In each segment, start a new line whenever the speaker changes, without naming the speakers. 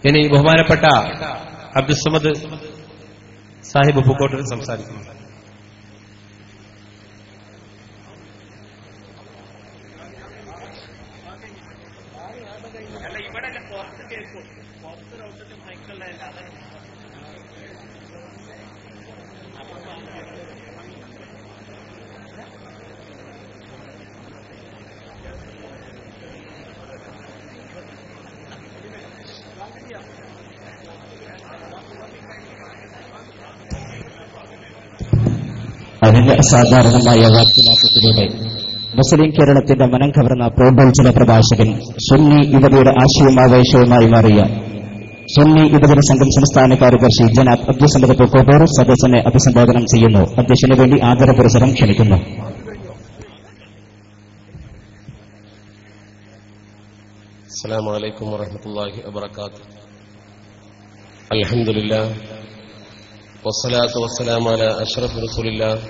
ഇനി ബഹുമാനപ്പെട്ട അബ്ദുസ്സമദ് സാഹിബ് പൂക്കോട്ടിൽ സംസാരിക്കുന്നു.
അതിന്റെ അസാധാരണമായ വാക്യമാറ്റത്തിലൂടെ മുസ്ലിം കേരളത്തിന്റെ മനം കവർന്ന പ്രോത്ബോധന പ്രഭാഷകൻ സുന്നി യുവതിയുടെ ആശയമാവേശവുമായി മാറിയ സുന്നി യുവജന സംഘം സംസ്ഥാന കാര്യദർശി ജനാബ് അബ്ദുസ്സമദ് പൂക്കോട്ടൂർ സദസ്സിനെ അഭിസംബോധനം ചെയ്യുന്നു. അധ്യക്ഷന് വേണ്ടി ആദരപുരസ്സരം ക്ഷണിക്കുന്നു.
അസ്സലാമു അലൈക്കും വറഹ്മത്തുള്ളാഹി വബറകാതുഹു. അൽഹംദുലില്ലാഹ് വസ്സലാത്തു വസ്സലാമു അലാ അഷ്റഫി റസൂലില്ലാഹ്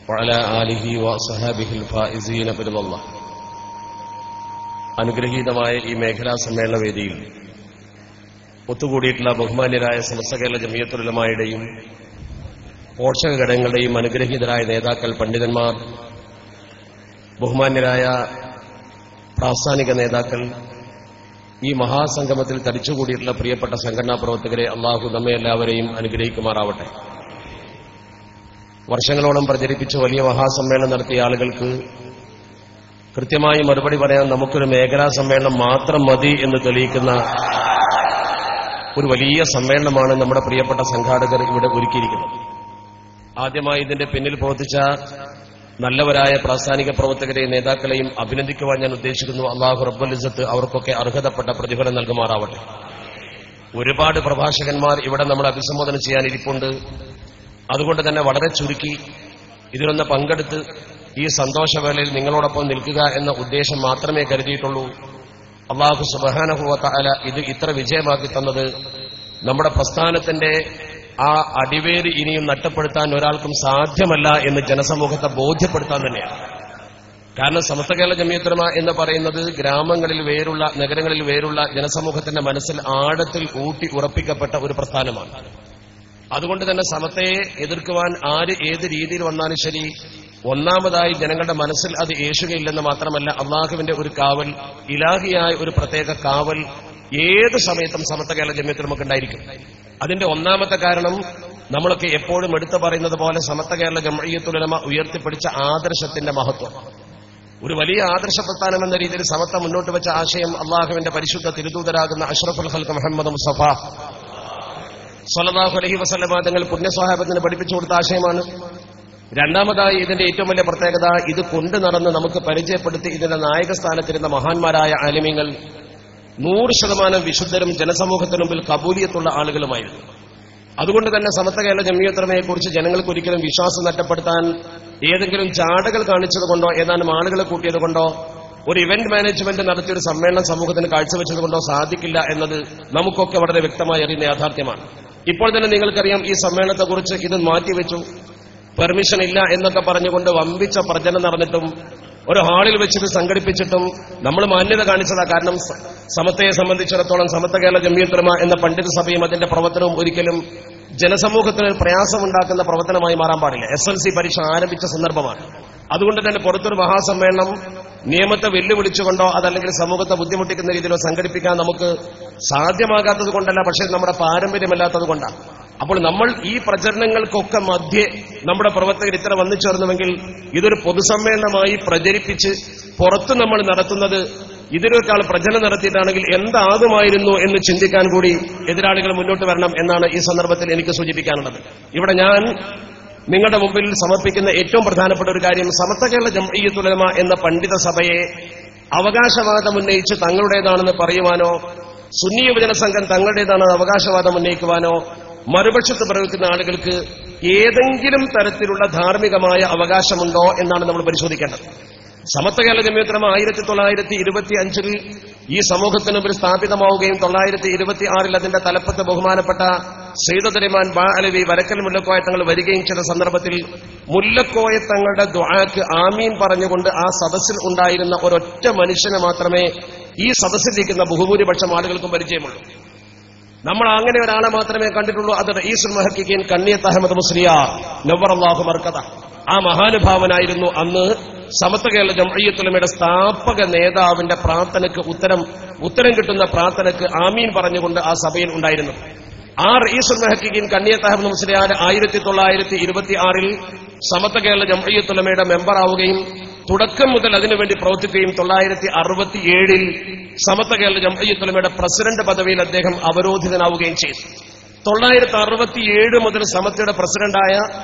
വഅലാ ആലിഹി വസഹാബിഹിൽ ഫായിസീന ബിറളില്ലാഹ്. അനുഗ്രഹീതമായ ഈ മേഖലാ സമ്മേളന വേദിയിൽ ഒത്തുകൂടിയിട്ടുള്ള ബഹുമാന്യരായ സമസ്ത കേരള ജമിയത്തുൽ ഉലമായുടെയും പോഷക ഘടകങ്ങളുടെയും അനുഗ്രഹീതരായ നേതാക്കൾ, പണ്ഡിതന്മാർ, ബഹുമാന്യരായ പ്രാസ്ഥാനിക നേതാക്കൾ, ഈ മഹാസംഗമത്തിൽ തടിച്ചുകൂടിയിട്ടുള്ള പ്രിയപ്പെട്ട സംഘടനാ പ്രവർത്തകരെ അള്ളാഹു നമ്മെ എല്ലാവരെയും അനുഗ്രഹിക്കുമാറാവട്ടെ. വർഷങ്ങളോളം പ്രചരിപ്പിച്ച് വലിയ മഹാസമ്മേളനം നടത്തിയ ആളുകൾക്ക് കൃത്യമായി മറുപടി പറയാൻ നമുക്കൊരു മേഖലാ സമ്മേളനം മാത്രം മതി എന്ന് തെളിയിക്കുന്ന ഒരു വലിയ സമ്മേളനമാണ് നമ്മുടെ പ്രിയപ്പെട്ട സംഘാടകർ ഇവിടെ ഒരുക്കിയിരിക്കുന്നത്. ആദ്യമായി ഇതിന്റെ പിന്നിൽ പ്രവർത്തിച്ച നല്ലവരായ പ്രാസ്ഥാനിക പ്രവർത്തകരെയും നേതാക്കളെയും അഭിനന്ദിക്കുവാൻ ഞാൻ ഉദ്ദേശിക്കുന്നു. അല്ലാഹു റബ്ബുൽ ഇസ്സത്ത് അവർക്കൊക്കെ അർഹതപ്പെട്ട പ്രതിഫലം നൽകുമാറാവട്ടെ. ഒരുപാട് പ്രഭാഷകന്മാർ ഇവിടെ നമ്മൾ അഭിസംബോധന ചെയ്യാനിരിപ്പുണ്ട്. അതുകൊണ്ട് തന്നെ വളരെ ചുരുക്കി ഇതിലൊന്ന് പങ്കെടുത്ത് ഈ സന്തോഷവേളയിൽ നിങ്ങളോടൊപ്പം നിൽക്കുക എന്ന ഉദ്ദേശം മാത്രമേ കരുതിയിട്ടുള്ളൂ. അല്ലാഹു സുബ്ഹാനഹു വ തആല ഇത് ഇത്ര വിജയമാക്കി തന്നത് നമ്മുടെ പ്രസ്ഥാനത്തിന്റെ ആ അടിവേര് ഇനിയും നഷ്ടപ്പെടുത്താൻ ഒരാൾക്കും സാധ്യമല്ല എന്ന് ജനസമൂഹത്തെ ബോധ്യപ്പെടുത്താൻ തന്നെയാണ്. കാരണം സമസ്ത കേരള ജമിയത്തുൽ ഉലമ എന്ന് പറയുന്നത് ഗ്രാമങ്ങളിൽ വേരുള്ള, നഗരങ്ങളിൽ വേരുള്ള ജനസമൂഹത്തിന്റെ മനസ്സിൽ ആഴത്തിൽ ഊട്ടി ഉറപ്പിക്കപ്പെട്ട ഒരു പ്രസ്ഥാനമാണ്. അതുകൊണ്ട് തന്നെ സമസ്തയെ എതിർക്കുവാൻ ആര് ഏത് രീതിയിൽ വന്നാലും ശരി, ഒന്നാമതായി ജനങ്ങളുടെ മനസ്സിൽ അത് ഏശുകയില്ലെന്ന് മാത്രമല്ല, അള്ളാഹുവിന്റെ ഒരു കാവൽ, ഇലാഹിയായ ഒരു പ്രത്യേക കാവൽ ഏത് സമയത്തും സമസ്ത കേരള ജമിയത്തുൽ ഉലമക്ക് ഉണ്ടായിരിക്കും. അതിന്റെ ഒന്നാമത്തെ കാരണം നമ്മളൊക്കെ എപ്പോഴും എടുത്തു പറയുന്നത് പോലെ സമസ്ത കേരള ജംഇയ്യത്തുൽ ഉലമ ഉയർത്തിപ്പിടിച്ച ആദർശത്തിന്റെ മഹത്വം. ഒരു വലിയ ആദർശ പ്രസ്ഥാനം എന്ന രീതിയിൽ സമസ്ത മുന്നോട്ട് വെച്ച ആശയം അള്ളാഹുവിന്റെ പരിശുദ്ധ തിരുദൂതരാകുന്ന അഷ്റഫുൽ ഖൽഖ് മുഹമ്മദ് മുസ്തഫ സ്വല്ലല്ലാഹു അലൈഹി വസല്ലമ തങ്ങൾ പുണ്യസ്വഹാബത്തിന് പഠിപ്പിച്ചു കൊടുത്ത ആശയമാണ്. രണ്ടാമതായി ഇതിന്റെ ഏറ്റവും വലിയ പ്രത്യേകത, ഇത് കൊണ്ടു നടന്ന് നമുക്ക് പരിചയപ്പെടുത്തി ഇതിന്റെ നായക സ്ഥാനത്തിരുന്ന മഹാന്മാരായ ആലിമീങ്ങൾ 100% വിശുദ്ധരും ജനസമൂഹത്തിന് മുമ്പിൽ കബൂലിയത്തുള്ള ആളുകളുമായിരുന്നു. അതുകൊണ്ട് തന്നെ സമസ്ത കേരള ജമിയത്തുൽ ഉലമയെക്കുറിച്ച് ജനങ്ങൾക്ക് ഒരിക്കലും വിശ്വാസം നഷ്ടപ്പെടുത്താൻ ഏതെങ്കിലും ചാടകൾ കാണിച്ചതുകൊണ്ടോ ഏതാനും ആളുകളെ കൂട്ടിയതുകൊണ്ടോ ഒരു ഇവന്റ് മാനേജ്മെന്റ് നടത്തിയൊരു സമ്മേളനം സമൂഹത്തിന് കാഴ്ചവെച്ചതുകൊണ്ടോ സാധിക്കില്ല എന്നത് നമുക്കൊക്കെ വളരെ വ്യക്തമായി അറിയുന്ന യാഥാർത്ഥ്യമാണ്. ഇപ്പോൾ തന്നെ നിങ്ങൾക്കറിയാം, ഈ സമ്മേളനത്തെക്കുറിച്ച് ഇത് മാറ്റിവെച്ചു, പെർമിഷൻ ഇല്ല എന്നൊക്കെ പറഞ്ഞുകൊണ്ട് വമ്പിച്ച പ്രചരണം നടന്നിട്ടും ഒരു ഹാളിൽ വെച്ചിട്ട് സംഘടിപ്പിച്ചിട്ടും നമ്മൾ മാന്യത കാണിച്ചതാ. കാരണം സമസ്തയെ സംബന്ധിച്ചിടത്തോളം സമസ്ത കേരള ജമിയത്തുൽ ഉലമ എന്ന പണ്ഡിത സഭയും അതിന്റെ പ്രവർത്തനവും ഒരിക്കലും ജനസമൂഹത്തിന് പ്രയാസമുണ്ടാക്കുന്ന പ്രവർത്തനമായി മാറാൻ പാടില്ല. SLC പരീക്ഷ ആരംഭിച്ച സന്ദർഭമാണ്. അതുകൊണ്ട് തന്നെ പുറത്തൊരു മഹാസമ്മേളനം നിയമത്തെ വെല്ലുവിളിച്ചുകൊണ്ടോ അതല്ലെങ്കിൽ സമൂഹത്തെ ബുദ്ധിമുട്ടിക്കുന്ന രീതിയിലോ സംഘടിപ്പിക്കാൻ നമുക്ക് സാധ്യമാകാത്തത് കൊണ്ടല്ല, പക്ഷേ നമ്മുടെ പാരമ്പര്യമല്ലാത്തത് കൊണ്ടാണ്. അപ്പോൾ നമ്മൾ ഈ പ്രചരണങ്ങൾക്കൊക്കെ മധ്യേ നമ്മുടെ പ്രവർത്തകർ ഇത്ര വന്നു ചേർന്നുവെങ്കിൽ ഇതൊരു പൊതുസമ്മേളനമായി പ്രചരിപ്പിച്ച് പുറത്ത് നമ്മൾ നടത്തുന്നത് ഇതിനേക്കാൾ പ്രചരണം നടത്തിയിട്ടാണെങ്കിൽ എന്താകുമായിരുന്നു എന്ന് ചിന്തിക്കാൻ കൂടി എതിരാളികൾ മുന്നോട്ട് വരണം എന്നാണ് ഈ സന്ദർഭത്തിൽ എനിക്ക് സൂചിപ്പിക്കാനുള്ളത്. ഇവിടെ ഞാൻ നിങ്ങളുടെ മുമ്പിൽ സമർപ്പിക്കുന്ന ഏറ്റവും പ്രധാനപ്പെട്ട ഒരു കാര്യം, സമസ്ത കേരള ജംഇയ്യത്തുൽ ഉലമ എന്ന പണ്ഡിത സഭയെ അവകാശവാദം ഉന്നയിച്ച് തങ്ങളുടേതാണെന്ന് പറയുവാനോ, സുന്നി യുവജന സംഘം തങ്ങളുടേതാണെന്ന് അവകാശവാദം ഉന്നയിക്കുവാനോ മറുപക്ഷത്ത് പ്രവർത്തിക്കുന്ന ആളുകൾക്ക് ഏതെങ്കിലും തരത്തിലുള്ള ധാർമ്മികമായ അവകാശമുണ്ടോ എന്നാണ് നമ്മൾ പരിശോധിക്കേണ്ടത്. സമസ്ത കേരള ജമിയത്തുൽ ഉലമ 1925 ഈ സമൂഹത്തിന് മുമ്പിൽ സ്ഥാപിതമാവുകയും 1926 അതിന്റെ തലപ്പത്ത് ബഹുമാനപ്പെട്ട സയ്യിദ് ഉലമാൻ ബാ അലവി വരക്കൽ മുല്ലക്കോയ തങ്ങൾ വരികയും ചെയ്ത സന്ദർഭത്തിൽ മുല്ലക്കോയ തങ്ങളുടെ ദുആക്ക് ആമീൻ പറഞ്ഞുകൊണ്ട് ആ സദസ്സിൽ ഉണ്ടായിരുന്ന ഒരൊറ്റ മനുഷ്യനെ മാത്രമേ ഈ സദസ്സിലിരിക്കുന്ന ബഹുഭൂരിപക്ഷം ആളുകൾക്കും പരിചയമുള്ളൂ. നമ്മൾ അങ്ങനെ ഒരാളെ മാത്രമേ കണ്ടിട്ടുള്ളൂ. അത് റഈസുൽ മുഹഖിഖീൻ കണ്ണിയത്ത് അഹമ്മദ് മുസ്ലിയാർ നവ്വറല്ലാഹു മർക്കദ. ആ മഹാനുഭാവനായിരുന്നു അന്ന് സമസ്ത കേരള ജംഇയ്യത്തുൽ ഉലമയുടെ സ്ഥാപക നേതാവിന്റെ പ്രാർത്ഥനയ്ക്ക് ഉത്തരം കിട്ടുന്ന പ്രാർത്ഥനയ്ക്ക് ആമീൻ പറഞ്ഞുകൊണ്ട് ആ സഭയിൽ ഉണ്ടായിരുന്നു. ആ റഈസുൽ മുഹഖിഖീൻ കണ്ണിയത്ത് അഹമ്മദ് മുസ്ലിയാർ 1926 സമസ്ത കേരള ജംഇയ്യത്തുൽ ഉലമയുടെ മെമ്പറാവുകയും തുടക്കം മുതൽ അതിനുവേണ്ടി പ്രവർത്തിക്കുകയും 1967 സമസ്ത കേരള ജംഇയ്യത്തുൽ ഉലമയുടെ പ്രസിഡന്റ് പദവിയിൽ അദ്ദേഹം അവരോധിതനാവുകയും ചെയ്തു. 967 മുതൽ സമസ്തയുടെ പ്രസിഡന്റായ,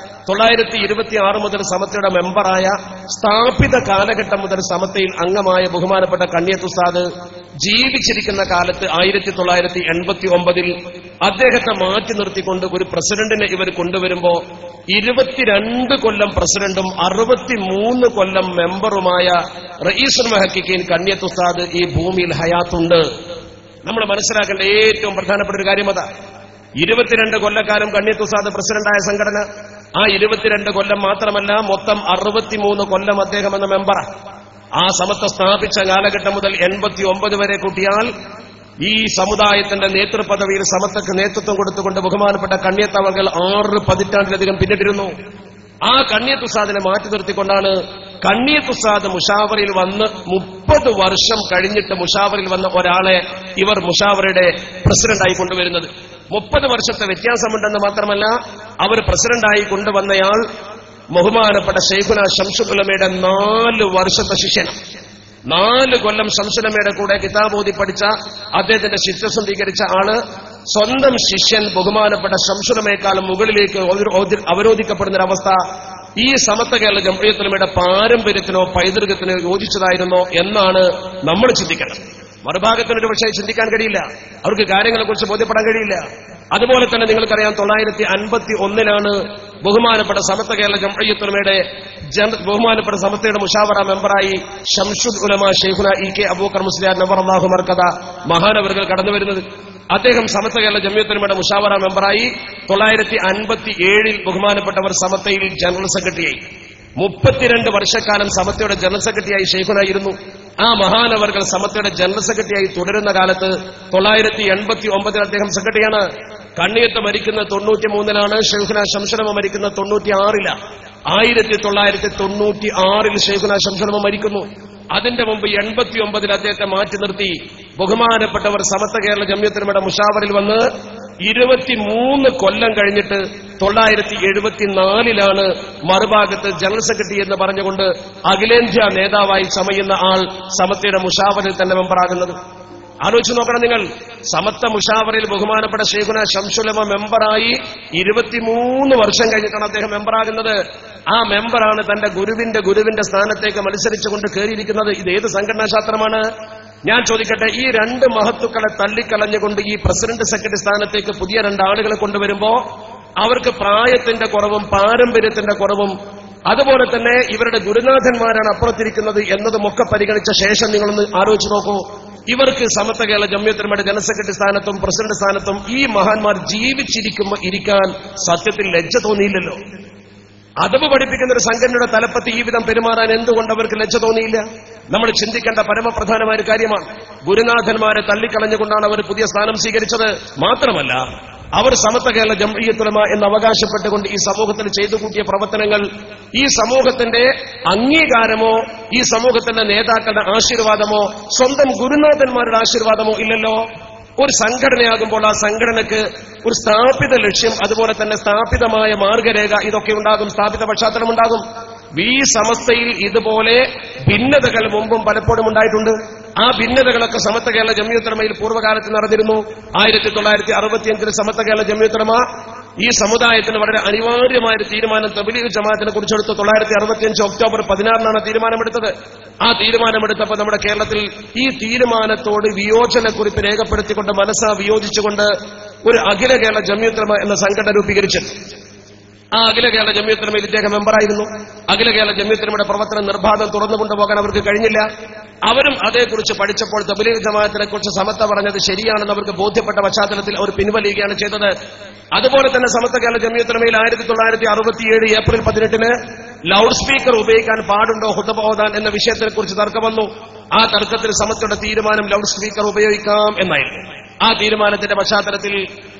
926 മുതൽ സമസ്തയുടെ മെമ്പറായ, സ്ഥാപിത കാലഘട്ടം മുതൽ സമസ്തയിൽ അംഗമായ ബഹുമാനപ്പെട്ട കണ്ണിയത്ത് ഉസ്താദ് ജീവിച്ചിരിക്കുന്ന കാലത്ത് 1989 അദ്ദേഹത്തെ മാറ്റി നിർത്തിക്കൊണ്ട് ഒരു പ്രസിഡന്റിനെ ഇവർ കൊണ്ടുവരുമ്പോ 22 കൊല്ലം പ്രസിഡന്റും 63 കൊല്ലം മെമ്പറുമായ റഈസുൽ മുഹഖിഖീൻ കണ്ണിയത്ത് ഉസ്താദ് ഈ ഭൂമിയിൽ ഹയാത്തുണ്ട്. നമ്മൾ മനസ്സിലാക്കേണ്ട ഏറ്റവും പ്രധാനപ്പെട്ട ഒരു കാര്യം അതാ. 22 കൊല്ലക്കാലം കണ്ണിയത്ത് ഉസ്താദ് പ്രസിഡന്റായ സംഘടന, ആ 22 കൊല്ലം മാത്രമല്ല, മൊത്തം 63 കൊല്ലം അദ്ദേഹം എന്ന മെമ്പറാണ്. ആ സമസ്ത സ്ഥാപിച്ച കാലഘട്ടം മുതൽ 89 വരെ കൂട്ടിയാൽ ഈ സമുദായത്തിന്റെ നേതൃപദവിയിൽ സമസ്തക്ക് നേതൃത്വം കൊടുത്തുകൊണ്ട് ബഹുമാനപ്പെട്ട കണ്ണിയത്ത് അവർ 6 പതിറ്റാണ്ടിലധികം പിന്നിട്ടിരുന്നു. ആ കണ്ണിയത്ത് ഉസ്താദിനെ മാറ്റി നിർത്തിക്കൊണ്ടാണ് കണ്ണിയത്ത് ഉസ്താദ് മുഷാവറയിൽ വന്ന് 30 വർഷം കഴിഞ്ഞിട്ട് മുഷാവറയിൽ വന്ന ഒരാളെ ഇവർ മുഷാവറയുടെ പ്രസിഡന്റായി കൊണ്ടുവരുന്നത്. 30 വർഷത്തെ വ്യത്യാസമുണ്ടെന്ന് മാത്രമല്ല, അവർ പ്രസിഡന്റായി കൊണ്ടുവന്നയാൾ ബഹുമാനപ്പെട്ട ശൈഖുന ശംസുൽ ഉലമയുടെ 4 വർഷത്തെ ശിഷ്യനാണ്. 4 കൊല്ലം ശംസുൽ ഉലമയുടെ കൂടെ കിതാബ് ഓതി പഠിച്ച, അദ്ദേഹത്തിന്റെ ശിഷ്യത്വം സ്വീകരിച്ച ആള്, സ്വന്തം ശിഷ്യൻ ബഹുമാനപ്പെട്ട ശംസുൽ ഉലമയെക്കാളും മുകളിലേക്ക് അവരോധിക്കപ്പെടുന്നൊരവസ്ഥ ഈ സമസ്ത കേരള ജംഇയ്യത്തുൽ ഉലമയുടെ പാരമ്പര്യത്തിനോ പൈതൃകത്തിനോ യോജിച്ചതായിരുന്നോ എന്നാണ് നമ്മൾ ചിന്തിക്കേണ്ടത്. മറുഭാഗത്തിനൊരു പക്ഷേ ചിന്തിക്കാൻ കഴിയില്ല, അവർക്ക് കാര്യങ്ങളെക്കുറിച്ച് ബോധ്യപ്പെടാൻ കഴിയില്ല. അതുപോലെ തന്നെ നിങ്ങൾക്കറിയാം, 951 ബഹുമാനപ്പെട്ട സമസ്ത കേരള ജംഇയ്യത്തുൽ ഉലമയുടെ ബഹുമാനപ്പെട്ട സമസ്തയുടെ മുഷാവറ മെമ്പറായി ശംസുൽ ഉലമ ശൈഖുന ഇ കെ അബൂബക്കർ മുസ്ലിയാർ നവറല്ലാഹു മർക്കദ മഹാനവറുകൾ കടന്നു വരുന്നത്. അദ്ദേഹം സമസ്ത കേരള ജംഇയ്യത്തുൽ ഉലമയുടെ മുഷാവറ മെമ്പറായി 957 ബഹുമാനപ്പെട്ടവർ സമസ്തയിൽ ജനറൽ സെക്രട്ടറിയായി. 32 വർഷക്കാലം സമസ്തയുടെ ജനറൽ സെക്രട്ടറിയായി ശൈഖുനായിരുന്നു. ആ മഹാനവറുകൾ സമസ്തയുടെ ജനറൽ സെക്രട്ടറിയായി തുടരുന്ന കാലത്ത് 989 അദ്ദേഹം സെക്രട്ടറിയാണ്. കണ്ണിയത്ത് മരിക്കുന്ന 93 ശൈഖുന ശംസുൽ ഉലമ മരിക്കുന്ന 96 1996 ശൈഖുന ശംസുൽ ഉലമ മരിക്കുന്നു. അതിന്റെ മുമ്പ് 89 അദ്ദേഹത്തെ മാറ്റി നിർത്തി ബഹുമാനപ്പെട്ടവർ സമസ്ത കേരള ജംഇയ്യത്തുൽ ഉലമയുടെ മുഷാവറിൽ വന്ന് 23 കൊല്ലം കഴിഞ്ഞിട്ട് 974 മറുഭാഗത്ത് ജനറൽ സെക്രട്ടറി എന്ന് പറഞ്ഞുകൊണ്ട് അഖിലേന്ത്യാ നേതാവായി ചമയുന്ന ആൾ സമസ്തയുടെ മുഷാവറിൽ തന്നെ മെമ്പറാകുന്നത്. ആലോചിച്ച് നോക്കണം നിങ്ങൾ. സമസ്ത മുഷാവറിൽ ബഹുമാനപ്പെട്ട ശൈഖുന ശംസുൽ ഉലമ മെമ്പറായി 23 വർഷം കഴിഞ്ഞിട്ടാണ് അദ്ദേഹം മെമ്പറാകുന്നത്. ആ മെമ്പറാണ് തന്റെ ഗുരുവിന്റെ സ്ഥാനത്തേക്ക് മത്സരിച്ചുകൊണ്ട് കയറിയിരിക്കുന്നത്. ഇത് ഏത് സംഘടനാശാസ്ത്രമാണ്? ഞാൻ ചോദിക്കട്ടെ, ഈ 2 മഹത്തുക്കളെ തള്ളിക്കളഞ്ഞുകൊണ്ട് ഈ പ്രസിഡന്റ് സെക്രട്ടറി സ്ഥാനത്തേക്ക് പുതിയ 2 ആളുകളെ കൊണ്ടുവരുമ്പോ അവർക്ക് പ്രായത്തിന്റെ കുറവും പാരമ്പര്യത്തിന്റെ കുറവും അതുപോലെ തന്നെ ഇവരുടെ ഗുരുനാഥന്മാരാണ് അപ്പുറത്തിരിക്കുന്നത് എന്നതുമൊക്കെ പരിഗണിച്ച ശേഷം നിങ്ങളൊന്ന് ആലോചിച്ച് നോക്കൂ. ഇവർക്ക് സമസ്ത കേരള ജംഇയ്യത്തുൽ ഉലമയുടെ ജനറൽ സെക്രട്ടറി സ്ഥാനത്തും പ്രസിഡന്റ് സ്ഥാനത്തും ഈ മഹാന്മാർ ജീവിച്ചിരിക്കുമ്പോൾ ഇരിക്കാൻ സത്യത്തിൽ ലജ്ജ തോന്നിയില്ലല്ലോ. അദബ് പഠിപ്പിക്കുന്ന ഒരു സംഘടനയുടെ തലപ്പത്ത് ഈ വിധം പെരുമാറാൻ എന്തുകൊണ്ട് അവർക്ക് ലജ്ജ തോന്നിയില്ല? നമ്മൾ ചിന്തിക്കേണ്ട പരമപ്രധാനമായ ഒരു കാര്യമാണ്. ഗുരുനാഥന്മാരെ തള്ളിക്കളഞ്ഞുകൊണ്ടാണ് അവർ പുതിയ സ്ഥാനം സ്വീകരിച്ചത്. മാത്രമല്ല, അവർ സമസ്ത കേരള ജംഇയ്യത്തുൽ ഉലമ എന്ന് അവകാശപ്പെട്ടുകൊണ്ട് ഈ സമൂഹത്തിൽ ചെയ്തു കൂട്ടിയ പ്രവർത്തനങ്ങൾ ഈ സമൂഹത്തിന്റെ അംഗീകാരമോ ഈ സമൂഹത്തിന്റെ നേതാക്കളുടെ ആശീർവാദമോ സ്വന്തം ഗുരുനാഥന്മാരുടെ ആശീർവാദമോ ഇല്ലല്ലോ. ഒരു സംഘടനയാകുമ്പോൾ ആ സംഘടനയ്ക്ക് ഒരു സ്ഥാപിത ലക്ഷ്യം, അതുപോലെ തന്നെ സ്ഥാപിതമായ മാർഗരേഖ, ഇതൊക്കെ ഉണ്ടാകും, സ്ഥാപിത പശ്ചാത്തലമുണ്ടാകും. ഈ സമസ്തയിൽ ഇതുപോലെ ഭിന്നതകൾ മുമ്പും പലപ്പോഴും ഉണ്ടായിട്ടുണ്ട്. ആ ഭിന്നതകളൊക്കെ സമസ്ത കേരള ജംഇയ്യത്തുൽ ഉലമയിൽ പൂർവ്വകാലത്ത് നടന്നിരുന്നു. 1965 സമസ്ത കേരള ജംഇയ്യത്തുൽ ഉലമ ഈ സമുദായത്തിന് വളരെ അനിവാര്യമായ ഒരു തീരുമാനം തബ്ലീഗ് ജമാഅത്തിനെ കുറിച്ചെടുത്ത് 965 ഒക്ടോബർ 16 തീരുമാനമെടുത്തത്. ആ തീരുമാനമെടുത്തപ്പോൾ നമ്മുടെ കേരളത്തിൽ ഈ തീരുമാനത്തോട് വിയോജനക്കുറിപ്പ് രേഖപ്പെടുത്തിക്കൊണ്ട് മനസ്സാ വിയോജിച്ചുകൊണ്ട് ഒരു അഖില കേരള ജംഇയ്യത്തുൽ ഉലമ എന്ന സംഘടന രൂപീകരിച്ചു. ആ അഖില കേരള ജംഇയ്യത്തുൽ ഉലമയിൽ ഇദ്ദേഹം മെമ്പറായിരുന്നു. അഖില കേരള ജംഇയ്യത്തുൽ ഉലമയുടെ പ്രവർത്തനം നിർബാധം തുറന്നു കൊണ്ടുപോകാൻ അവർക്ക് കഴിഞ്ഞില്ല. അവരും അതേക്കുറിച്ച് പഠിച്ചപ്പോൾ തബ്ലീഗ് ജമാഅത്തിനെ കുറിച്ച് സമസ്ത പറഞ്ഞത് ശരിയാണെന്ന് അവർക്ക് ബോധ്യപ്പെട്ട പശ്ചാത്തലത്തിൽ അവർ പിൻവലിയുകയാണ് ചെയ്തത്. അതുപോലെ തന്നെ സമസ്ത കേരള ജംഇയ്യത്തുൽ ഉലമയിൽ 1967 ഏപ്രിൽ 18 ലൗഡ് സ്പീക്കർ ഉപയോഗിക്കാൻ പാടുണ്ടോ ഖുത്ബ ഓതാൻ എന്ന വിഷയത്തെക്കുറിച്ച് തർക്കം വന്നു. ആ തർക്കത്തിൽ സമസ്തയുടെ തീരുമാനം ലൗഡ് സ്പീക്കർ ഉപയോഗിക്കാം എന്നായിരുന്നു. ആ തീരുമാനത്തിന്റെ പശ്ചാത്തലത്തിൽ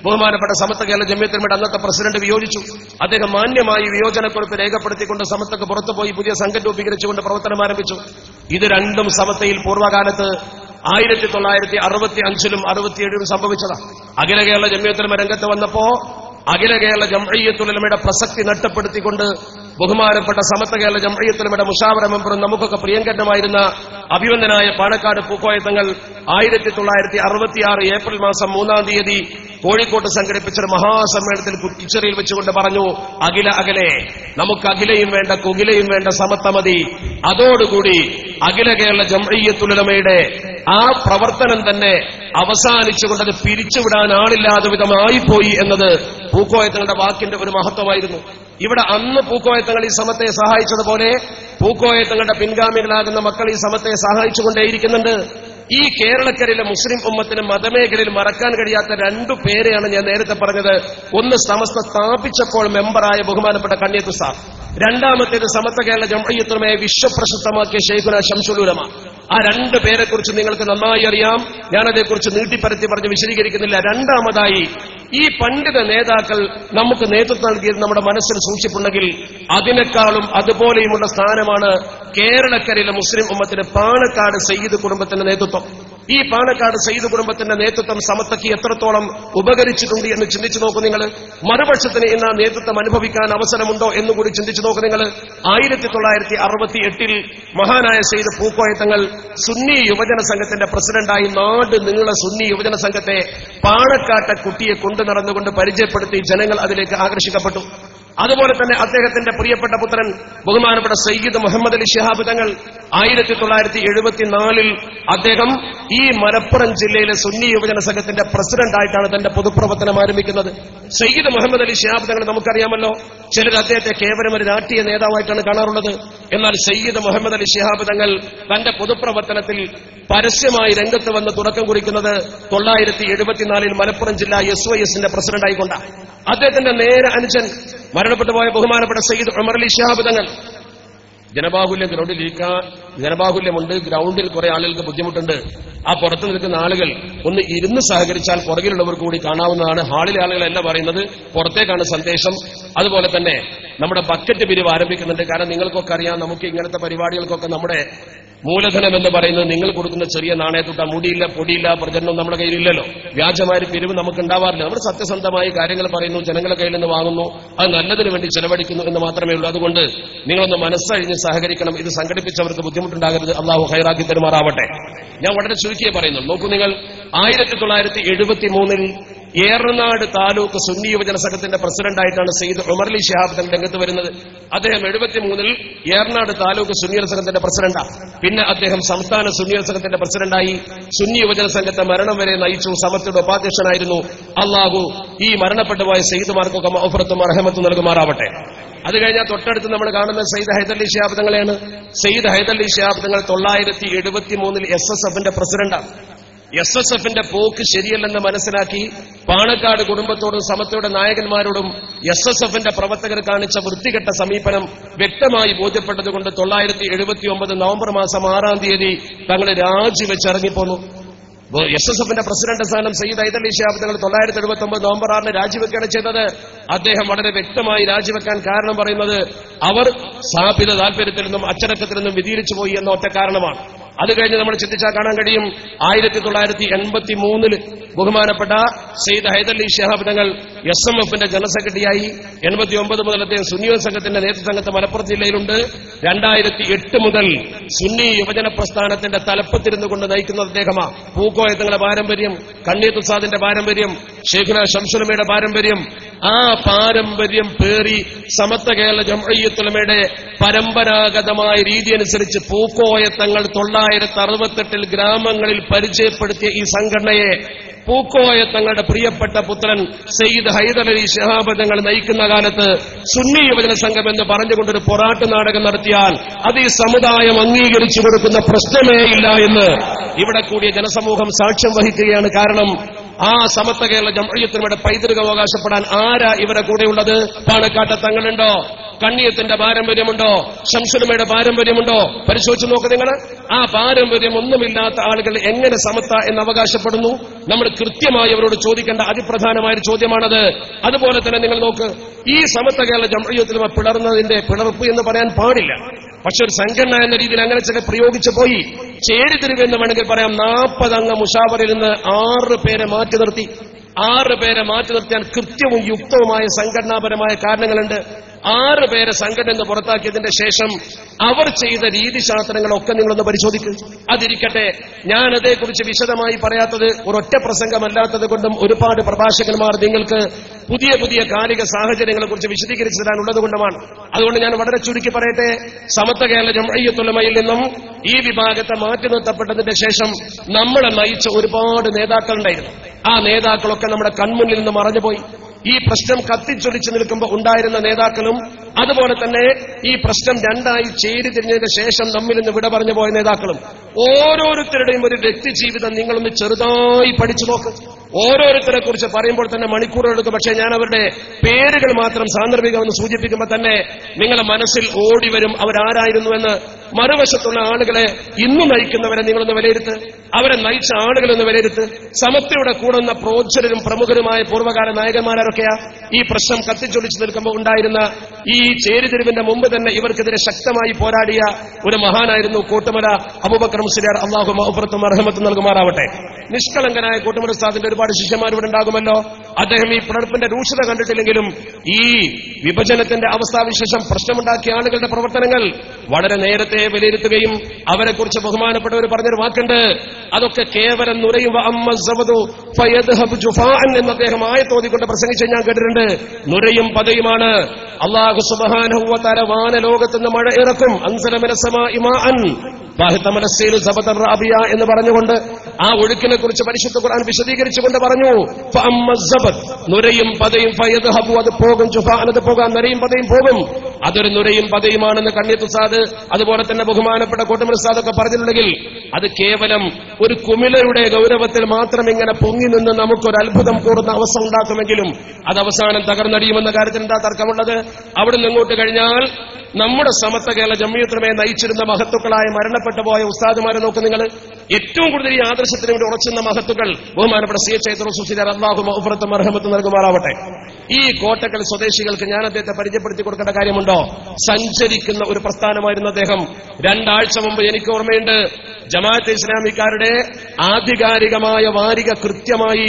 ബഹുമാനപ്പെട്ട സമത്വ കേരള ജമിയത്തുലമയുടെ അന്നത്തെ പ്രസിഡന്റ് വിയോജിച്ചു. അദ്ദേഹം മാന്യമായി വിയോജനക്കുറിപ്പ് രേഖപ്പെടുത്തിക്കൊണ്ട് സമത്വക്ക് പുറത്തുപോയി പുതിയ സംഘം രൂപീകരിച്ചുകൊണ്ട് പ്രവർത്തനം ആരംഭിച്ചു. ഇത് രണ്ടും സമത്വയിൽ പൂർവ്വകാലത്ത് 1965-ലും 67-ലും സംഭവിച്ചതാണ്. അഖില കേരള ജമിയത്തുലമ രംഗത്ത് വന്നപ്പോ അഖില കേരള ജംഇയ്യത്തുലമയുടെ പ്രസക്തി നഷ്ടപ്പെടുത്തിക്കൊണ്ട് ബഹുമാനപ്പെട്ട സമത്വ കേരള ജംഇയ്യത്തുലമയുടെ മുശാവറ മെമ്പറും നമുക്കൊക്കെ പ്രിയങ്കരമായിരുന്ന അഭിവന്ദനായ പാണക്കാട് പൂക്കോയ തങ്ങൾ 1966 ഏപ്രിൽ മാസം 3-ാം തീയതി കോഴിക്കോട്ട് സംഘടിപ്പിച്ച മഹാസമ്മേളനത്തിൽ കുറ്റിച്ചെറിയിൽ വെച്ചുകൊണ്ട് പറഞ്ഞു, അഖിലെ നമുക്ക് അഖിലയും വേണ്ട കുകിലയും വേണ്ട സമത്വമതി. അതോടുകൂടി അഖില കേരള ജംഇയ്യത്തുലമയുടെ ആ പ്രവർത്തനം തന്നെ അവസാനിച്ചുകൊണ്ട് അത് പിരിച്ചുവിടാൻ ആളില്ലാതെ വിധമായിപ്പോയി എന്നത് പൂക്കോയത്തങ്ങളുടെ വാക്കിന്റെ ഒരു മഹത്വമായിരുന്നു. ഇവിടെ അന്ന് പൂക്കോയത്തങ്ങൾ ഈ സമത്തെ സഹായിച്ചതുപോലെ പൂക്കോയത്തങ്ങളുടെ പിൻഗാമികളാകുന്ന മക്കൾ ഈ സമത്തെ സഹായിച്ചുകൊണ്ടേയിരിക്കുന്നുണ്ട്. ഈ കേരളക്കരയിലെ മുസ്ലിം ഉമ്മത്തിന് മതമേഖലയിൽ മറക്കാൻ കഴിയാത്ത 2 പേരെയാണ് ഞാൻ നേരത്തെ പറഞ്ഞത്. ഒന്ന് സമസ്ത സ്ഥാപിച്ചപ്പോൾ മെമ്പറായ ബഹുമാനപ്പെട്ട കണ്ണിയത്ത് സാർ, രണ്ടാമത്തേത് സമത്വ കേരള ജംഇയ്യത്തുലമയെ വിശ്വപ്രശസ്തമാക്കിയ ശൈഖുന ശംസുൽ ഉലമ. ആ 2 പേരെക്കുറിച്ച് നിങ്ങൾക്ക് നന്നായി അറിയാം. ഞാനതേക്കുറിച്ച് നീട്ടിപ്പരത്തി പറഞ്ഞ് വിശദീകരിക്കുന്നില്ല. രണ്ടാമതായി ഈ പണ്ഡിത നേതാക്കൾ നമുക്ക് നേതൃത്വം നൽകിയത് നമ്മുടെ മനസ്സിൽ സൂക്ഷിപ്പുണ്ടെങ്കിൽ അതിനേക്കാളും അതുപോലെയുമുള്ള സ്ഥാനമാണ് കേരളക്കരയിലെ മുസ്ലിം ഉമ്മത്തിന് പാണക്കാട് സയ്യിദ് കുടുംബത്തിന്റെ നേതൃത്വം. ഈ പാണക്കാട് സയ്യിദ് കുടുംബത്തിന്റെ നേതൃത്വം സമത്വയ്ക്ക് എത്രത്തോളം ഉപകരിച്ചിട്ടുണ്ട് എന്ന് ചിന്തിച്ചു നോക്കൂ നിങ്ങൾ. മറുപക്ഷത്തിന് ഇന്ന് ആ നേതൃത്വം അനുഭവിക്കാൻ അവസരമുണ്ടോ എന്നുകൂടി ചിന്തിച്ചു നോക്കൂ നിങ്ങൾ. 1968-ൽ മഹാനായ സയ്യിദ് പൂക്കോയ തങ്ങൾ സുന്നി യുവജന സംഘത്തിന്റെ പ്രസിഡന്റായി നാട് നീള സുന്നി യുവജന സംഘത്തെ പാണക്കാട്ടെ കുട്ടിയെ കൊണ്ടു നടന്നുകൊണ്ട് പരിചയപ്പെടുത്തി ജനങ്ങൾ അതിലേക്ക് ആകർഷിക്കപ്പെട്ടു. അതുപോലെ തന്നെ അദ്ദേഹത്തിന്റെ പ്രിയപ്പെട്ട പുത്രൻ ബഹുമാനപ്പെട്ട സയ്യിദ് മുഹമ്മദ് അലി ശിഹാബ് തങ്ങൾ 1974-ൽ അദ്ദേഹം ഈ മലപ്പുറം ജില്ലയിലെ സുന്നി യുവജന സംഘത്തിന്റെ പ്രസിഡന്റായിട്ടാണ് തന്റെ പൊതുപ്രവർത്തനം ആരംഭിക്കുന്നത്. സയ്യിദ് മുഹമ്മദ് അലി ശിഹാബ് തങ്ങൾ നമുക്കറിയാമല്ലോ. ചിലർ അദ്ദേഹത്തെ കേവലം ഒരു രാഷ്ട്രീയ നേതാവായിട്ടാണ് കാണാറുള്ളത്. എന്നാൽ സയ്യിദ് മുഹമ്മദ് അലി ശിഹാബ് തങ്ങൾ തന്റെ പൊതുപ്രവർത്തനത്തിൽ പരസ്യമായി രംഗത്ത് വന്ന് തുടക്കം കുറിക്കുന്നത് 1974-ൽ മലപ്പുറം ജില്ലാ SYSന്റെ പ്രസിഡന്റായിക്കൊണ്ടാണ്. അദ്ദേഹത്തിന്റെ നേരെ അനുജൻ മരണപ്പെട്ടുപോയ ബഹുമാനപ്പെട്ട സയ്യിദ് ഉമർ അലി ശിഹാബ് തങ്ങൾ ജനബാഹുല്യമുണ്ട്. ഗ്രൗണ്ടിൽ കുറെ ആളുകൾക്ക് ബുദ്ധിമുട്ടുണ്ട്. ആ പുറത്തു നിൽക്കുന്ന ആളുകൾ ഒന്ന് ഇരുന്ന് സഹകരിച്ചാൽ പുറകിലുള്ളവർക്ക് കൂടി കാണാവുന്നതാണ്. ഹാളിലെ ആളുകളല്ല പറയുന്നത്, പുറത്തേക്കാണ് സന്ദേശം. അതുപോലെ തന്നെ നമ്മുടെ ബക്കറ്റ് പിരിവ് ആരംഭിക്കുന്നുണ്ട്. കാരണം നിങ്ങൾക്കൊക്കെ അറിയാം, നമുക്ക് ഇങ്ങനത്തെ പരിപാടികൾക്കൊക്കെ നമ്മുടെ മൂലധനം എന്ന് പറയുന്നത് നിങ്ങൾ കൊടുക്കുന്ന ചെറിയ നാണയത്തുട്ട, മുടിയില്ല പൊടിയില്ല പ്രചരണം നമ്മുടെ കയ്യിലില്ലല്ലോ. വ്യാജമായ പിരിവ് നമുക്ക് ഉണ്ടാവാറില്ല. നമ്മൾ സത്യസന്ധമായി കാര്യങ്ങൾ പറയുന്നു, ജനങ്ങളുടെ കയ്യിൽ നിന്ന് വാങ്ങുന്നു, അത് നല്ലതിന് വേണ്ടി ചെലവഴിക്കുന്നു എന്ന് മാത്രമേ ഉള്ളൂ. അതുകൊണ്ട് നിങ്ങളൊന്ന് മനസ്സഴിഞ്ഞ് സഹകരിക്കണം. ഇത് സംഘടിപ്പിച്ചവർക്ക് ബുദ്ധിമുട്ടുണ്ടാകരുത്. അള്ളാഹു ഹൈറാക്കി തരുമാറാവട്ടെ. ഞാൻ വളരെ ചുരുക്കിയേ പറയുന്നു. നോക്കൂ നിങ്ങൾ, 1973-ൽ ഏറനാട് താലൂക്ക് സുന്നി യുവജന സംഘത്തിന്റെ പ്രസിഡന്റായിട്ടാണ് സയ്യിദ് ഉമർ അലി ശിഹാബ് തങ്ങൾ രംഗത്ത് വരുന്നത്. അദ്ദേഹം 73-ൽ ഏറനാട് താലൂക്ക് സുന്നി സംഘത്തിന്റെ പ്രസിഡന്റാണ്. പിന്നെ അദ്ദേഹം സംസ്ഥാന സുന്നി സംഘത്തിന്റെ പ്രസിഡന്റായി സുന്നി യുവജന സംഘത്തെ മരണം വരെ നയിച്ചു. സമത്വയുടെ ഉപാധ്യക്ഷനായിരുന്നു. അള്ളാഹു ഈ മരണപ്പെട്ടുപോയ സയ്യിദുമാർക്കൊക്കെ മഗ്ഫിറത്തും റഹ്മത്തും നൽകുമാറാവട്ടെ. അത് കഴിഞ്ഞാൽ തൊട്ടടുത്ത് നമ്മൾ കാണുന്ന സയ്യിദ് ഹൈദരലി ശിഹാബ് തങ്ങളെയാണ്. സയ്യിദ് ഹൈദരലി ശിഹാബ് തങ്ങൾ 1973-ൽ SSFന്റെ പ്രസിഡന്റാണ്. SSFന്റെ പോക്ക് ശരിയല്ലെന്ന് മനസ്സിലാക്കി പാണക്കാട് കുടുംബത്തോടും സമത്വയുടെ നായകന്മാരോടും SSFന്റെ പ്രവർത്തകർ കാണിച്ച വൃത്തികെട്ട സമീപനം വ്യക്തമായി ബോധ്യപ്പെട്ടതുകൊണ്ട് 1979 നവംബർ മാസം 6-ാം തീയതി തങ്ങൾ രാജിവെച്ചിറങ്ങിപ്പോന്നു. SSFന്റെ പ്രസിഡന്റ് സ്ഥാനം സയ്യിദ് ഹൈദരലി ശിഹാബ് തങ്ങൾ 1979 നവംബർ 6-ന് രാജിവെക്കുകയാണ് ചെയ്തത്. അദ്ദേഹം വളരെ വ്യക്തമായി രാജിവെക്കാൻ കാരണം പറയുന്നത് അവർ സ്ഥാപിത താൽപര്യത്തിൽ നിന്നും അച്ചടക്കത്തിൽ നിന്നും വ്യതിരിച്ചു പോയി എന്ന ഒറ്റ കാരണമാണ്. അത് കഴിഞ്ഞ് നമ്മൾ ചിന്തിച്ചാൽ കാണാൻ കഴിയും, 1983-ൽ ബഹുമാനപ്പെട്ട സയ്യിദ് ഹൈദരലി ശിഹാബ് തങ്ങൾ SMFന്റെ ജനറൽ സെക്രട്ടറിയായി. 89 മുതൽ അദ്ദേഹം സുന്നി സംഘത്തിന്റെ നേതൃസംഘത്ത് മലപ്പുറം ജില്ലയിലുണ്ട്. 2008 മുതൽ സുന്നി യുവജന പ്രസ്ഥാനത്തിന്റെ തലപ്പത്തിരുന്നു കൊണ്ട് നയിക്കുന്ന അദ്ദേഹമാണ്. പൂക്കോയ തങ്ങളുടെ പാരമ്പര്യം, കണ്ണീത്ത് ഉസ്താദിന്റെ പാരമ്പര്യം, ശൈഖുന ശംസുൽ ഉലമയുടെ പാരമ്പര്യം, ആ പാരമ്പര്യം പേറി സമത്വ കേരള ജംഇയ്യത്തുലമയുടെ പരമ്പരാഗതമായ രീതി അനുസരിച്ച് പൂക്കോയ തങ്ങൾ 1968-ൽ ഗ്രാമങ്ങളിൽ പരിചയപ്പെടുത്തിയ ഈ സംഘടനയെ പൂക്കോയ തങ്ങളുടെ പ്രിയപ്പെട്ട പുത്രൻ സയ്യിദ് ഹൈദരലി ശിഹാബ് തങ്ങൾ നയിക്കുന്ന കാലത്ത് സുന്നി യുവജന സംഘം എന്ന് പറഞ്ഞുകൊണ്ടൊരു പൊറാട്ട് നാടകം നടത്തിയാൽ അത് ഈ സമുദായം അംഗീകരിച്ചു കൊടുക്കുന്ന പ്രശ്നമേ ഇല്ല എന്ന് ഇവിടെ കൂടിയ ജനസമൂഹം സാക്ഷ്യം വഹിക്കുകയാണ്. കാരണം ആ സമത്വ കേരള ജംഇയ്യത്തുലമയുടെ പൈതൃകം അവകാശപ്പെടാൻ ആരാ ഇവരെ കൂടെയുള്ളത്? പാണക്കാട്ടെ തങ്ങളുണ്ടോ? കണ്ണിയത്തിന്റെ പാരമ്പര്യമുണ്ടോ? ശംസുലമയുടെ പാരമ്പര്യമുണ്ടോ? പരിശോധിച്ച് നോക്ക് നിങ്ങൾ. ആ പാരമ്പര്യം ഒന്നുമില്ലാത്ത ആളുകൾ എങ്ങനെ സമത്വ എന്ന് അവകാശപ്പെടുന്നു? നമ്മൾ കൃത്യമായി അവരോട് ചോദിക്കേണ്ട അതിപ്രധാനമായ ഒരു ചോദ്യമാണത്. അതുപോലെ തന്നെ നിങ്ങൾ നോക്ക്, ഈ സമത്വ കേരള ജംഇയ്യത്തുലമ പിളർന്നതിന്റെ പിളർപ്പ് എന്ന് പറയാൻ പാടില്ല. പക്ഷെ ഒരു സംഘടന എന്ന രീതിയിൽ അങ്ങനെ ചില പ്രയോഗിച്ചു പോയി. ചേരിതിരിവ് എന്ന് വേണമെങ്കിൽ പറയാം. 40 അംഗ മുഷാവറിൽ നിന്ന് 6 പേരെ മാറ്റി നിർത്തി. 6 പേരെ മാറ്റി നിർത്തിയാൽ കൃത്യവും യുക്തവുമായ സംഘടനാപരമായ കാരണങ്ങളുണ്ട്. 6 പേരെ സംഘടന നിന്ന് പുറത്താക്കിയതിന്റെ ശേഷം അവർ ചെയ്ത രീതിശാസ്ത്രങ്ങളൊക്കെ നിങ്ങളൊന്ന് പരിശോധിക്കും. അതിരിക്കട്ടെ, ഞാൻ അതേക്കുറിച്ച് വിശദമായി പറയാത്തത് ഒരൊറ്റ പ്രസംഗമല്ലാത്തത് കൊണ്ടും ഒരുപാട് പ്രഭാഷകന്മാർ നിങ്ങൾക്ക് പുതിയ പുതിയ കാലിക സാഹചര്യങ്ങളെ കുറിച്ച് വിശദീകരിച്ചു തരാനുള്ളത് കൊണ്ടുമാണ്. അതുകൊണ്ട് ഞാൻ വളരെ ചുരുക്കി പറയട്ടെ. സമത്വ കേരള ജംഇയ്യത്തുലമയിൽ നിന്നും ഈ വിഭാഗത്തെ മാറ്റി നിർത്തപ്പെട്ടതിന്റെ ശേഷം നമ്മളെ നയിച്ച ഒരുപാട് നേതാക്കളുണ്ടായിരുന്നു. ആ നേതാക്കളൊക്കെ നമ്മുടെ കൺമുന്നിൽ നിന്ന് മറഞ്ഞുപോയി. ഈ പ്രശ്നം കത്തിച്ചൊലിച്ചു നിൽക്കുമ്പോൾ ഉണ്ടായിരുന്ന നേതാക്കളും അതുപോലെ തന്നെ ഈ പ്രശ്നം രണ്ടായി ചേരിതിരിഞ്ഞതിന് ശേഷം നമ്മിൽ നിന്ന് വിട പറഞ്ഞു പോയ നേതാക്കളും ഓരോരുത്തരുടെയും ഒരു വ്യക്തിജീവിതം നിങ്ങളൊന്ന് ചെറുതായി പഠിച്ചു നോക്ക്. ഓരോരുത്തരെ കുറിച്ച് പറയുമ്പോൾ തന്നെ മണിക്കൂറുകളെടുക്കും. പക്ഷേ ഞാൻ അവരുടെ പേരുകൾ മാത്രം സാന്ദർഭികമെന്ന് സൂചിപ്പിക്കുമ്പോൾ തന്നെ നിങ്ങളുടെ മനസ്സിൽ ഓടിവരും അവരാരായിരുന്നുവെന്ന്. മറുവശത്തുള്ള ആളുകളെ ഇന്ന് നയിക്കുന്നവരെ നിങ്ങളൊന്ന് വിലയിരുത്ത്. അവരെ നയിച്ച ആളുകളൊന്ന് വിലയിരുത്ത്. സമത്വയുടെ കൂടുന്ന പ്രോജ്വലരും പ്രമുഖരുമായ പൂർവ്വകാല നായകന്മാരൊക്കെയാ ഈ പ്രശ്നം കത്തിച്ചൊലിച്ചു നിൽക്കുമ്പോൾ ഉണ്ടായിരുന്ന ഈ ചേരിതിരിവിന്റെ മുമ്പ് തന്നെ ഇവർക്കെതിരെ ശക്തമായി പോരാടിയ ഒരു മഹാനായിരുന്നു കൂട്ടുമല അബൂബക്കർ മുസ്ലിയാർ. അല്ലാഹു മഗ്ഫിറത്തും റഹ്മത്തും നൽകുമാറാവട്ടെ. നിഷ്കളങ്കനായ കൂട്ടുമല ഉസ്താദിന്റെ ഒരുപാട് ശിഷ്യന്മാർ ഇവിടെ ഉണ്ടാകുമല്ലോ. അദ്ദേഹം ഈ പിളർപ്പിന്റെ രൂക്ഷത കണ്ടിട്ടില്ലെങ്കിലും ഈ വിഭജനത്തിന്റെ അവസ്ഥാവിശേഷം പ്രശ്നമുണ്ടാക്കിയ ആളുകളുടെ പ്രവർത്തനങ്ങൾ വളരെ നേരത്തെ വിലയിരുത്തുകയും അവരെക്കുറിച്ച് ബഹുമാനപ്പെട്ടവർ പറഞ്ഞൊരു വാക്കുണ്ട്. അതൊക്കെ കേവലം നുരയും എന്ന് അദ്ദേഹം ആയത്തോതിക്കൊണ്ട് പ്രസംഗിച്ച് ഞാൻ കേട്ടിട്ടുണ്ട്. നുരയും പതയുമാണ്. അല്ലാഹു സുബ്ഹാനഹു വ തആല വാനലോകത്തുനിന്ന് മഴ ഇറക്കും. അൻസല മിനസ് സമാഇ മാഅൻ ഫഹതമനസ്സീലു സബതർ റബിയ എന്ന് പറഞ്ഞുകൊണ്ട് ആ ഒഴുക്കിനെ കുറിച്ച് പരിശുദ്ധ ഖുർആൻ വിശദീകരിച്ചുകൊണ്ട് പറഞ്ഞു, ഫഅമ്മസ്സബത് നുരയും പതയും ഫയദ്ഹബു അത് പോകും, ജുഫാൻ അത് പോകാൻ, നുരയും പതയും പോകും. അതൊരു നുരയും പതയുമാണെന്ന് കണ്ണിയത്ത് ഉസ്താദ് അതുപോലെ തന്നെ ബഹുമാനപ്പെട്ട കോട്ടമൽ ഉസ്താദൊക്കെ പറഞ്ഞിട്ടുണ്ടെങ്കിൽ അത് കേവലം ഒരു കുമിളയുടെ ഗൗരവത്തിൽ മാത്രം ഇങ്ങനെ പൊങ്ങി നിന്ന് നമുക്കൊരു അത്ഭുതം കൂടുന്ന അവസ്ഥ ഉണ്ടാക്കുമെങ്കിലും അത് അവസാനം തകർന്നടിയുമെന്ന കാര്യത്തിൽ എന്താ തർക്കമുള്ളത്? അവിടെ നിന്ന് ഇങ്ങോട്ട് കഴിഞ്ഞാൽ നമ്മുടെ സമത്വ കേരള ജംഇയ്യത്തുലമയെ നയിച്ചിരുന്ന മഹത്തുക്കളായ മരണപ്പെട്ടു പോയ ഉസ്താദുമാരെ നോക്ക് നിങ്ങൾ. ഏറ്റവും കൂടുതൽ ഈ ആദർശത്തിന് വേണ്ടി ഉറച്ചുന്ന മഹത്തുക്കൾ ബഹുമാനപ്പെട്ട സി എച്ച് ഐതർ അല്ലാഹു മഗ്ഫിറത്തും റഹ്മത്തും നൽകുമാറാവട്ടെ. ഈ കോട്ടക്കൽ സ്വദേശികൾക്ക് ഞാൻ അദ്ദേഹത്തെ പരിചയപ്പെടുത്തി കൊടുക്കേണ്ട കാര്യമുണ്ടോ? സഞ്ചരിക്കുന്ന ഒരു പ്രസ്ഥാനമായിരുന്നു അദ്ദേഹം. 2 ആഴ്ച മുമ്പ് എനിക്ക് ഓർമ്മയുണ്ട്, ജമാഅത്തെ ഇസ്ലാമിക്കാരുടെ ആധികാരികമായ വാരിക കൃത്യമായി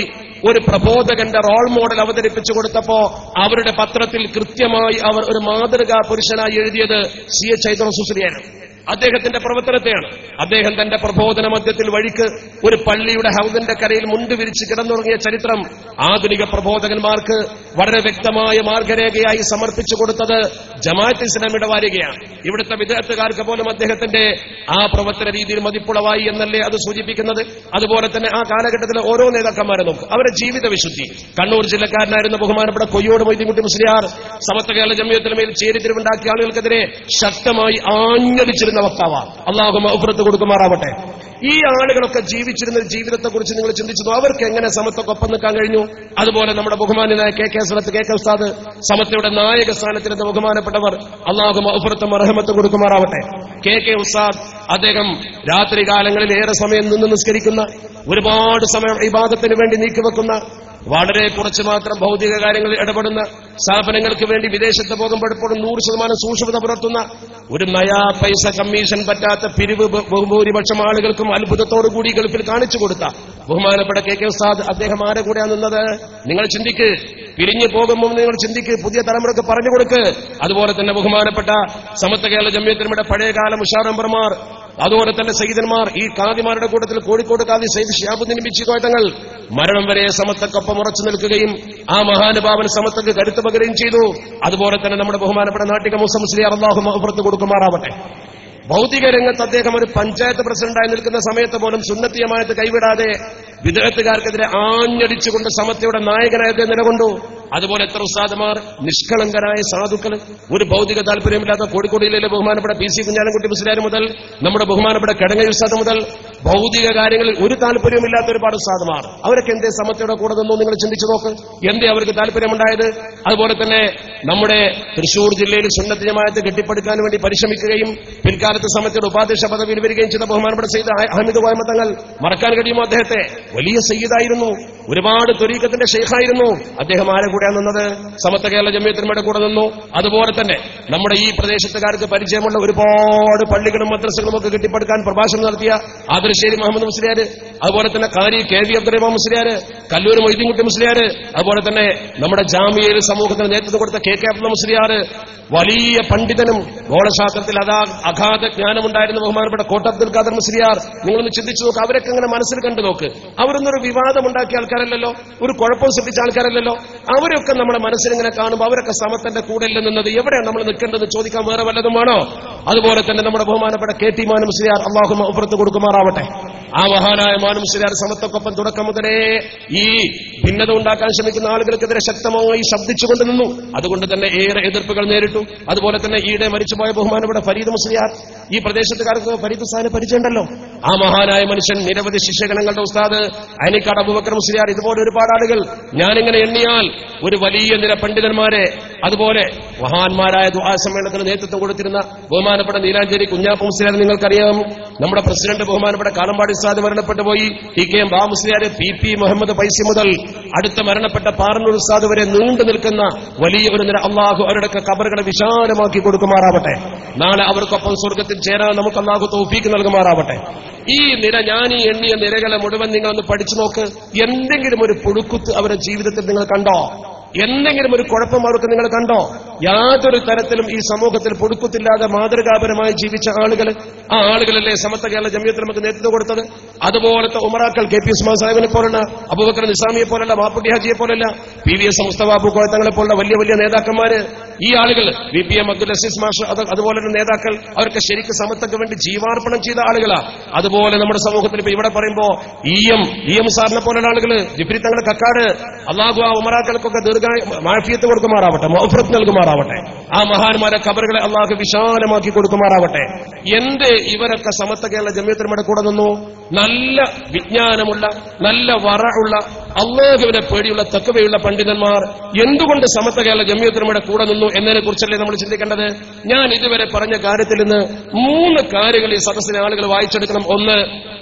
ഒരു പ്രബോധകന്റെ റോൾ മോഡൽ അവതരിപ്പിച്ചു കൊടുത്തപ്പോ അവരുടെ പത്രത്തിൽ കൃത്യമായി അവർ ഒരു മാതൃകാ പുരുഷനായി എഴുതിയത് സി എച്ച് ഐതർ. അദ്ദേഹത്തിന്റെ പ്രവർത്തനത്തെയാണ്. അദ്ദേഹം തന്റെ പ്രബോധന മധ്യത്തിൽ വഴിക്ക് ഒരു പള്ളിയുടെ ഹൗദിന്റെ കരയിൽ മുണ്ട് വിരിച്ച് കിടന്നുറങ്ങിയ ചരിത്രം ആധുനിക പ്രബോധകന്മാർക്ക് വളരെ വ്യക്തമായ മാർഗരേഖയായി സമർപ്പിച്ചു കൊടുത്തത് ജമാഅത്തെ ഇസ്ലാമിയുടെ വാരികയാണ്. ഇവിടുത്തെ വിദഗ്ധക്കാർക്ക് പോലും അദ്ദേഹത്തിന്റെ ആ പ്രവർത്തന രീതിയിൽ മതിപ്പുളവായി എന്നല്ലേ അത് സൂചിപ്പിക്കുന്നത്? അതുപോലെ തന്നെ ആ കാലഘട്ടത്തിലെ ഓരോ നേതാക്കന്മാരെ നോക്കും, അവരുടെ ജീവിത വിശുദ്ധി. കണ്ണൂർ ജില്ലക്കാരനായിരുന്ന ബഹുമാനപ്പെട്ട കൊയ്യോട് മൊയ്തീൻകുട്ടി മുസ്ലിയാർ സമത്വ കേരള ജംഇയ്യത്തുലമയിൽ ചേരിതിരിവുണ്ടാക്കിയ ആളുകൾക്കെതിരെ ശക്തമായി ആഞ്ഞടിച്ചിരുന്ന വക്താവ. അല്ലാഹു മഗ്ഫിറത്ത് കൊടുക്കുമാറാവട്ടെ. ഈ ആളുകളൊക്കെ ജീവിച്ചിരുന്ന ജീവിതത്തെക്കുറിച്ച് നിങ്ങൾ ചിന്തിച്ചു, അവർക്ക് എങ്ങനെ സമത്വക്കൊപ്പം നിൽക്കാൻ കഴിഞ്ഞു? അതുപോലെ നമ്മുടെ ബഹുമാന്യനായ കെ കെ സലത്ത് കെ കെ ഉസ്താദ് സമത്വയുടെ നായക സ്ഥാനത്തിരുന്ന ബഹുമാനപ്പെട്ടവർ. അല്ലാഹു മഗ്ഫിറത്തും റഹ്മത്തും കൊടുക്കുമാറാവട്ടെ. കെ കെ ഉസ്താദ് അദ്ദേഹം രാത്രി കാലങ്ങളിൽ ഏറെ സമയം നിന്ന് നിസ്കരിക്കുന്ന, ഒരുപാട് സമയം ഇബാദത്തിന് വേണ്ടി നീക്കിവെക്കുന്ന, വളരെ കുറച്ച് മാത്രം ഭൗതിക കാര്യങ്ങളിൽ ഇടപെടുന്ന, സ്ഥാപനങ്ങൾക്ക് വേണ്ടി വിദേശത്ത് പോകുമ്പോൾ എപ്പോഴും 100% സൂക്ഷ്മത പുലർത്തുന്ന, ഒരു നയാ പൈസ കമ്മീഷൻ പറ്റാത്ത പിരിവ് ബഹുഭൂരിപക്ഷം ആളുകൾക്കും അത്ഭുതത്തോടുകൂടി ഗൾഫിൽ കാണിച്ചു കൊടുത്ത ബഹുമാനപ്പെട്ട കെ കെ ഉസ്താദ് അദ്ദേഹം ആരെ കൂടെയാണ് നിന്നത്? നിങ്ങൾ ചിന്തിക്ക്. പിരിഞ്ഞു പോകുമ്പോൾ നിങ്ങൾ ചിന്തിക്ക്, പുതിയ തലമുറക്ക് പറഞ്ഞു കൊടുക്ക്. അതുപോലെ തന്നെ ബഹുമാനപ്പെട്ട സമത്വ കേരള ജംഇയ്യത്തുലമയുടെ പഴയകാല മുഷാറമ്പർമാർ, അതുപോലെ തന്നെ സയ്യിദന്മാർ, ഈ കാദിമാരുടെ കൂട്ടത്തിൽ കോഴിക്കോട് കാദി സയ്യിദ് ശിഹാബുദ്ദീൻ ബിച്ചിക്കോയ തങ്ങൾ മരണം വരെ സമത്വക്കൊപ്പം ഉറച്ചു നിൽക്കുകയും ആ മഹാനുഭാവൻ സമത്വക്ക് കരുത്ത് പകരുകയും ചെയ്തു. അതുപോലെ തന്നെ നമ്മുടെ ബഹുമാനപ്പെട്ട നാട്ടിക മൂസ മുസ്ലിയാർ അല്ലാഹു മഗ്ഫിറത്ത് കൊടുക്കുമാറാവട്ടെ. ഭൗതിക രംഗത്ത് അദ്ദേഹം ഒരു പഞ്ചായത്ത് പ്രസിഡന്റായി നിൽക്കുന്ന സമയത്ത് പോലും സുന്നത്തി ജമാഅത്ത് കൈവിടാതെ വിദഗ്ധക്കാർക്കെതിരെ ആഞ്ഞടിച്ചുകൊണ്ട് സമത്വയുടെ നായകനായി നിലകൊണ്ടു. അതുപോലെ എത്ര ഉസ്താദുമാർ, നിഷ്കളങ്കരായ സാധുക്കൾ, ഒരു ഭൗതിക താല്പര്യമില്ലാത്ത കോഴിക്കോട് ജില്ലയിലെ ബഹുമാനപ്പെട്ട പി സി കുഞ്ഞാലൻകുട്ടി മുസ്ലിയാർ മുതൽ നമ്മുടെ ബഹുമാനപ്പെട്ട കടങ്ങ ഉസ്താദ് മുതൽ ഭൗതിക കാര്യങ്ങളിൽ ഒരു താല്പര്യമില്ലാത്ത ഒരുപാട് ഉസ്താദുമാർ, അവരൊക്കെ എന്തേ സമത്വയുടെ കൂടെ നിന്നോ? നിങ്ങൾ ചിന്തിച്ചു നോക്ക്, എന്തേ അവർക്ക് താല്പര്യമുണ്ടായത്? അതുപോലെ തന്നെ നമ്മുടെ തൃശൂർ ജില്ലയിൽ സുന്നത്ത് ജമാഅത്ത് കെട്ടിപ്പടുക്കാൻ വേണ്ടി പരിശ്രമിക്കുകയും പിൽക്കാലത്ത് സമത്വയുടെ ഉപാധ്യക്ഷ പദവിയിൽ വരികയും ചെയ്ത ബഹുമാനപ്പെട്ട സയ്യിദ് അഹമ്മദ് കോയമ്മ തങ്ങൾ, മറക്കാൻ കഴിയുമോ അദ്ദേഹത്തെ? വലിയ സയ്യിദായിരുന്നു, ഒരുപാട് ത്വരീഖത്തിന്റെ ഷെയ്ഖായിരുന്നു. അദ്ദേഹം ആരെ കൂടെയാണ് നിന്നത്? സമത്വ കേരള ജമിയത്തുലമയുടെ കൂടെ നിന്നു. അതുപോലെ തന്നെ നമ്മുടെ ഈ പ്രദേശത്തുകാർക്ക് പരിചയമുള്ള ഒരുപാട് പള്ളികളും മദ്രസകളും ഒക്കെ കെട്ടിപ്പടുക്കാൻ പ്രഭാഷണം നടത്തിയ ആദർശേരി മുഹമ്മദ് മുസ്ലിയാർ, അതുപോലെ തന്നെ കാരി കെ വി അബ്ദുറഹ്മാൻ മുസ്ലിയാർ, കല്ലൂർ മൊയ്തീൻകുട്ടി മുസ്ലിയാർ, അതുപോലെ തന്നെ നമ്മുടെ ജാമിയയിൽ സമൂഹത്തിന് നേതൃത്വം കൊടുത്ത കെ കെ അബ്ദുള്ള മുസ്ലിയാർ, വലിയ പണ്ഡിതനും ഗോളശാസ്ത്രത്തിൽ അഗാധ ജ്ഞാനമുണ്ടായിരുന്ന ബഹുമാനപ്പെട്ട കോട്ട അബ്ദുൽ ഖാദർ മുസ്ലിയാർ. നിങ്ങളൊന്ന് ചിന്തിച്ചു നോക്ക്, അവരൊക്കെ ഇങ്ങനെ മനസ്സിൽ കണ്ടു നോക്ക്. അവരൊന്നൊരു വിവാദം ഉണ്ടാക്കിയ ആൾക്കാരല്ലല്ലോ, ഒരു കുഴപ്പം സൃഷ്ടിച്ച ആൾക്കാരല്ലല്ലോ. അവരൊക്കെ നമ്മുടെ മനസ്സിലിങ്ങനെ കാണുമ്പോൾ അവരൊക്കെ സമത്തിന്റെ കൂടെ നിന്നത് എവിടെയാണ് നമ്മൾ നിൽക്കേണ്ടത് ചോദിക്കാൻ വേറെ വല്ലതുമാണോ? അതുപോലെ തന്നെ നമ്മുടെ ബഹുമാനപ്പെട്ട കെ ടി മാനു മുസ്ലിയാർ, അള്ളാഹു മഗ്ഫിറത്ത് കൊടുക്കുമാറാവട്ടെ. ആ മഹാനായ മാനു മുസ്ലിയാർ സമത്വക്കൊപ്പം തുടക്കം മുതലേ ഈ ഭിന്നത ഉണ്ടാക്കാൻ ശ്രമിക്കുന്ന ആളുകൾക്കെതിരെ ശക്തമായി ശബ്ദിച്ചുകൊണ്ട് നിന്നു. അതുകൊണ്ട് തന്നെ ഏറെ എതിർപ്പുകൾ നേരിട്ടു. അതുപോലെ തന്നെ ഈയിടെ മരിച്ചുപോയ ബഹുമാനപ്പെട്ട ഫരീദ് മുസ്ലിയാർ, ഈ പ്രദേശത്തുകാർക്ക് ഫരീദ് ഉസ്താദിനെ പരിചയമുണ്ടല്ലോ. ആ മഹാനായ മനുഷ്യൻ, നിരവധി ശിഷ്യഗണങ്ങളുടെ ഉസ്താദ് അയനിക്കാട് അബൂബക്കർ മുസ്ലിയാർ, ഇതുപോലെ ഒരുപാട് ആളുകൾ ഞാനിങ്ങനെ എണ്ണിയാൽ ഒരു വലിയ നിര പണ്ഡിതന്മാരെ, അതുപോലെ മഹാന്മാരായ ദുആ സമ്മേളനത്തിന് നേതൃത്വം കൊടുത്തിരുന്ന ബഹുമാനപ്പെട്ട നീലാഞ്ചേരി കുഞ്ഞാപ്പ മുസ്ലിയാർ നിങ്ങൾക്കറിയാം. നമ്മുടെ പ്രസിഡന്റ് ബഹുമാനപ്പെട്ട കാലമ്പാടി ഉസ്താദ് മരണപ്പെട്ടു പോയി. ടി കെ എം ബാ മുസ്ലിയാർ, പി പി മുഹമ്മദ് പൈസി മുതൽ അടുത്ത മരണപ്പെട്ട പാറന്നൂർ ഉസ്താദ് വരെ നീണ്ടു നിൽക്കുന്ന വലിയ ഒരു നിര, അള്ളാഹു അവരുടെയൊക്കെ ഖബറുകളെ വിശാലമാക്കി കൊടുക്കുമാറാവട്ടെ. നാളെ അവർക്കൊപ്പം സ്വർഗത്തിൽ ചേരാൻ നമുക്ക് അള്ളാഹു തൗഫീക്ക് നൽകുമാറാവട്ടെ. ഈ നിര, ഞാൻ ഈ എണ്ണിയ നിരകളെ മുഴുവൻ നിങ്ങളൊന്ന് പഠിച്ചു നോക്ക്. എന്തെങ്കിലും ഒരു പുഴുക്കുത്ത് അവരുടെ ജീവിതത്തിൽ നിങ്ങൾ കണ്ടോ? എന്തെങ്കിലും ഒരു കുഴപ്പം അവർക്ക് നിങ്ങൾ കണ്ടോ? യാതൊരു തരത്തിലും ഈ സമൂഹത്തിൽ പൊടുക്കുത്തില്ലാതെ മാതൃകാപരമായി ജീവിച്ച ആളുകൾ, ആ ആളുകളല്ലേ സമത്വ കേരള ജമിയത്തിൽ നമുക്ക് നേതൃത്വം കൊടുത്തത്. അതുപോലത്തെ ഉമറാക്കൾ, കെ പി ഉസ്മാൻ സാഹിബിനെ പോലുള്ള, അബൂബക്കർ നിസാമിയെ പോലുള്ള, മാപ്പുട്ടി ഹാജിയെ പോലുള്ള, പി വി എസ് മുസ്തഫ അബൂക്കോയത്തങ്ങളെ പോലുള്ള വലിയ വലിയ നേതാക്കന്മാര്, ഈ ആളുകൾ, V P M Abdul Aziz മാഷ്, അതുപോലുള്ള നേതാക്കൾ, അവർക്ക് ശരിക്കും സമത്വക്ക് വേണ്ടി ജീവാർപ്പണം ചെയ്ത ആളുകളാ. അതുപോലെ നമ്മുടെ സമൂഹത്തിൽ ഇപ്പൊ ഇവിടെ പറയുമ്പോ ഇ എം സാറിനെ പോലുള്ള ആളുകൾ, ജിബ്രി തങ്ങളെ കക്കാട്, അള്ളാഹു ആ ഉമറാക്കൾക്കൊക്കെ മാഫിയത്ത് കൊടുക്കുമാറാവട്ടെ, മഗ്ഫിറത്ത് നൽകുമാറാവട്ടെ. ആ മഹാന്മാരെ ഖബറുകളെ അള്ളാഹു വിശാലമാക്കി കൊടുക്കുമാറാവട്ടെ. എന്ത് ഇവരൊക്കെ സമത്വ കേരള ജമിയത്തുലമയുടെ കൂടെ നിന്നു? നല്ല വിജ്ഞാനമുള്ള, നല്ല വറഉള്ള, അള്ളാഹുവിനെ പേടിയുള്ള, തഖ്വയുള്ള പണ്ഡിതന്മാർ എന്തുകൊണ്ട് സമത്വ കേരള ജമിയത്തുലമയുടെ കൂടെ നിന്നു എന്നതിനെ കുറിച്ചല്ലേ നമ്മൾ ചിന്തിക്കേണ്ടത്. ഞാൻ ഇതുവരെ പറഞ്ഞ കാര്യത്തിൽ നിന്ന് 3 കാര്യങ്ങൾ ഈ സദസ്സിലെ ആളുകൾ വായിച്ചെടുക്കണം. ഒന്ന്,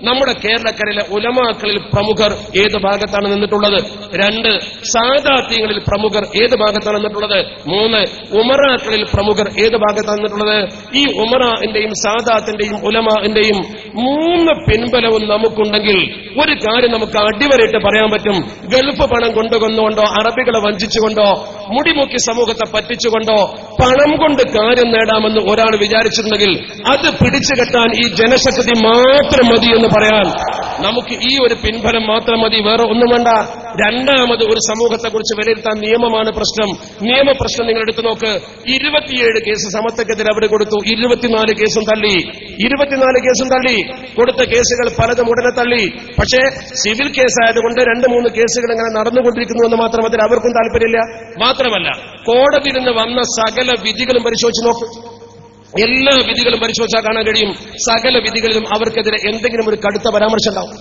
നമ്മുടെ കേരളക്കരയിലെ ഉലമാക്കളിൽ പ്രമുഖർ ഏത് ഭാഗത്താണ് നിന്നിട്ടുള്ളത്. 2, സാദാത്യങ്ങളിൽ പ്രമുഖർ ഏത് ഭാഗത്താണ് നിന്നിട്ടുള്ളത്. 3, ഉമറാക്കളിൽ പ്രമുഖർ ഏത് ഭാഗത്താണ് നിന്നിട്ടുള്ളത്. ഈ ഉമറാന്റെയും സാദാത്തിന്റെയും ഉലമാന്റെയും 3 പിൻബലവും നമുക്കുണ്ടെങ്കിൽ ഒരു കാര്യം നമുക്ക് അടിവരയിട്ട് പറയാൻ പറ്റും. ഗൾഫ് പണം കൊണ്ടുവന്നുകൊണ്ടോ, അറബികളെ വഞ്ചിച്ചുകൊണ്ടോ, മുടിമുക്കി സമൂഹത്തെ പറ്റിച്ചുകൊണ്ടോ പണം കൊണ്ട് കാര്യം നേടാമെന്ന് ഒരാൾ വിചാരിച്ചിട്ടുണ്ടെങ്കിൽ അത് പിടിച്ചു കെട്ടാൻ ഈ ജനശക്തി മാത്രം മതി എന്ന് പറയാൻ നമുക്ക് ഈ ഒരു പിൻബലം മാത്രം മതി, വേറെ ഒന്നും വേണ്ട. രണ്ടാമത്, ഒരു സമൂഹത്തെക്കുറിച്ച് വിലയിരുത്താൻ നിയമമാണ് പ്രശ്നം. നിയമപ്രശ്നം നിങ്ങൾ എടുത്തു നോക്ക്. 27 കേസ് സമത്വക്കെതിരെ അവർ കൊടുത്തു, 24 കേസും തള്ളി. 24 കേസും തള്ളി. കൊടുത്ത കേസുകൾ പലതും ഉടനെ തള്ളി. പക്ഷേ സിവിൽ കേസായതുകൊണ്ട് 2-3 കേസുകൾ ഇങ്ങനെ നടന്നുകൊണ്ടിരിക്കുന്നു എന്ന് മാത്രം അതിൽ അവർക്കും താല്പര്യമില്ല. മാത്രമല്ല, കോടതിയിൽ നിന്ന് വന്ന സകല വിധികളും പരിശോധിച്ച് നോക്ക്. എല്ലാ വിധികളും പരിശോധിച്ചാൽ കാണാൻ കഴിയും, സകല വിധികളിലും അവർക്കെതിരെ എന്തെങ്കിലും ഒരു കടുത്ത പരാമർശം ഉണ്ടാവും.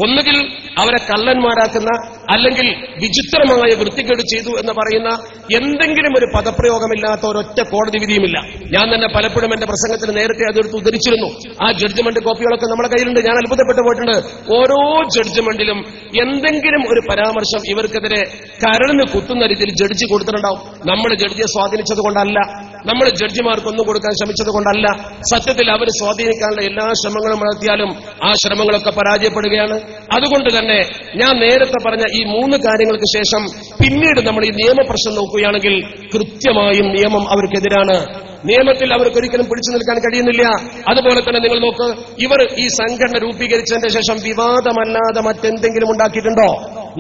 ഒന്നുകിൽ അവരെ കള്ളന്മാരാക്കുന്ന, അല്ലെങ്കിൽ വിചിത്രമായ വൃത്തികേട് ചെയ്തു എന്ന് പറയുന്ന എന്തെങ്കിലും ഒരു പദപ്രയോഗമില്ലാത്ത ഒരൊറ്റ കോടതി വിധിയുമില്ല. ഞാൻ തന്നെ പലപ്പോഴും എന്റെ പ്രസംഗത്തിൽ നേരത്തെ അതെടുത്ത് ഉദ്ധരിച്ചിരുന്നു. ആ ജഡ്ജ്മെന്റ് കോപ്പികളൊക്കെ നമ്മുടെ കയ്യിലുണ്ട്. ഞാൻ അത്ഭുതപ്പെട്ടു പോയിട്ടുണ്ട്. ഓരോ ജഡ്ജ്മെന്റിലും എന്തെങ്കിലും ഒരു പരാമർശം ഇവർക്കെതിരെ കരളിന് കുത്തുന്ന രീതിയിൽ ജഡ്ജി കൊടുത്തിട്ടുണ്ടാവും. നമ്മൾ ജഡ്ജിയെ സ്വാധീനിച്ചത് കൊണ്ടല്ല, നമ്മൾ ജഡ്ജിമാർക്കൊന്നും കൊടുക്കാൻ ശ്രമിച്ചത് കൊണ്ടല്ല. സത്യത്തിൽ അവർ സ്വാധീനിക്കാനുള്ള എല്ലാ ശ്രമങ്ങളും നടത്തിയാലും ആ ശ്രമങ്ങളൊക്കെ പരാജയപ്പെടുകയാണ്. അതുകൊണ്ട് തന്നെ ഞാൻ നേരത്തെ പറഞ്ഞ ഈ 3 കാര്യങ്ങൾക്ക് ശേഷം പിന്നീട് നമ്മൾ ഈ നിയമപ്രശ്നം നോക്കുകയാണെങ്കിൽ കൃത്യമായും നിയമം അവർക്കെതിരാണ്. നിയമത്തിൽ അവർക്കൊരിക്കലും പിടിച്ചു നിൽക്കാൻ കഴിയുന്നില്ല. അതുപോലെ തന്നെ നിങ്ങൾ നോക്ക്, ഇവർ ഈ സംഘടന രൂപീകരിച്ചതിന്റെ ശേഷം വിവാദമല്ലാതെ മറ്റെന്തെങ്കിലും ഉണ്ടാക്കിയിട്ടുണ്ടോ?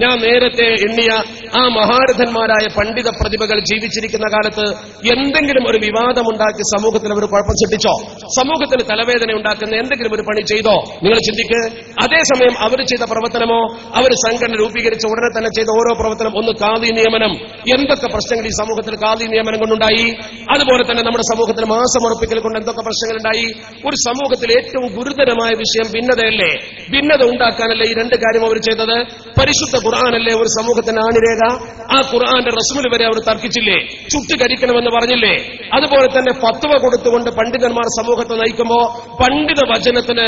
ഞാൻ നേരത്തെ എണ്ണിയ ആ മഹാരഥന്മാരായ പണ്ഡിത പ്രതിഭകൾ ജീവിച്ചിരിക്കുന്ന കാലത്ത് എന്തെങ്കിലും ഒരു വിവാദമുണ്ടാക്കി സമൂഹത്തിൽ അവർ കുഴപ്പം സൃഷ്ടിച്ചോ? സമൂഹത്തിന് തലവേദന ഉണ്ടാക്കുന്ന എന്തെങ്കിലും ഒരു പണി ചെയ്തോ? നിങ്ങൾ ചിന്തിക്ക്. അതേസമയം അവർ ചെയ്ത പ്രവർത്തനമോ, അവർ സംഘടന രൂപീകരിച്ച ഉടനെ തന്നെ ചെയ്ത ഓരോ പ്രവർത്തനം, ഒന്ന് ഖാദി നിയമനം. എന്തൊക്കെ പ്രശ്നങ്ങൾ ഈ സമൂഹത്തിൽ ഖാദി നിയമനം കൊണ്ടുണ്ടായി. അതുപോലെ തന്നെ നമ്മുടെ സമൂഹത്തിൽ മാസമുറപ്പിക്കൽ കൊണ്ട് എന്തൊക്കെ പ്രശ്നങ്ങളുണ്ടായി. ഒരു സമൂഹത്തിൽ ഏറ്റവും ഗുരുതരമായ വിഷയം ഭിന്നതയല്ലേ? ഭിന്നത ഉണ്ടാക്കാനല്ലേ ഈ രണ്ട് കാര്യം അവർ ചെയ്തത്? പരിശുദ്ധ ഖുർആനല്ലേ ഒരു സമൂഹത്തിന്റെ ആണിരേഖ? ആ ഖുർആന്റെ റസ്മിൽ വരെ അവർ തർക്കിച്ചില്ലേ? ചുട്ടുകരിക്കണമെന്ന് പറഞ്ഞില്ലേ? അതുപോലെ തന്നെ ഫത്വ കൊടുത്തുകൊണ്ട് പണ്ഡിതന്മാർ സമൂഹത്തെ നയിക്കുമ്പോ പണ്ഡിത വചനത്തിന്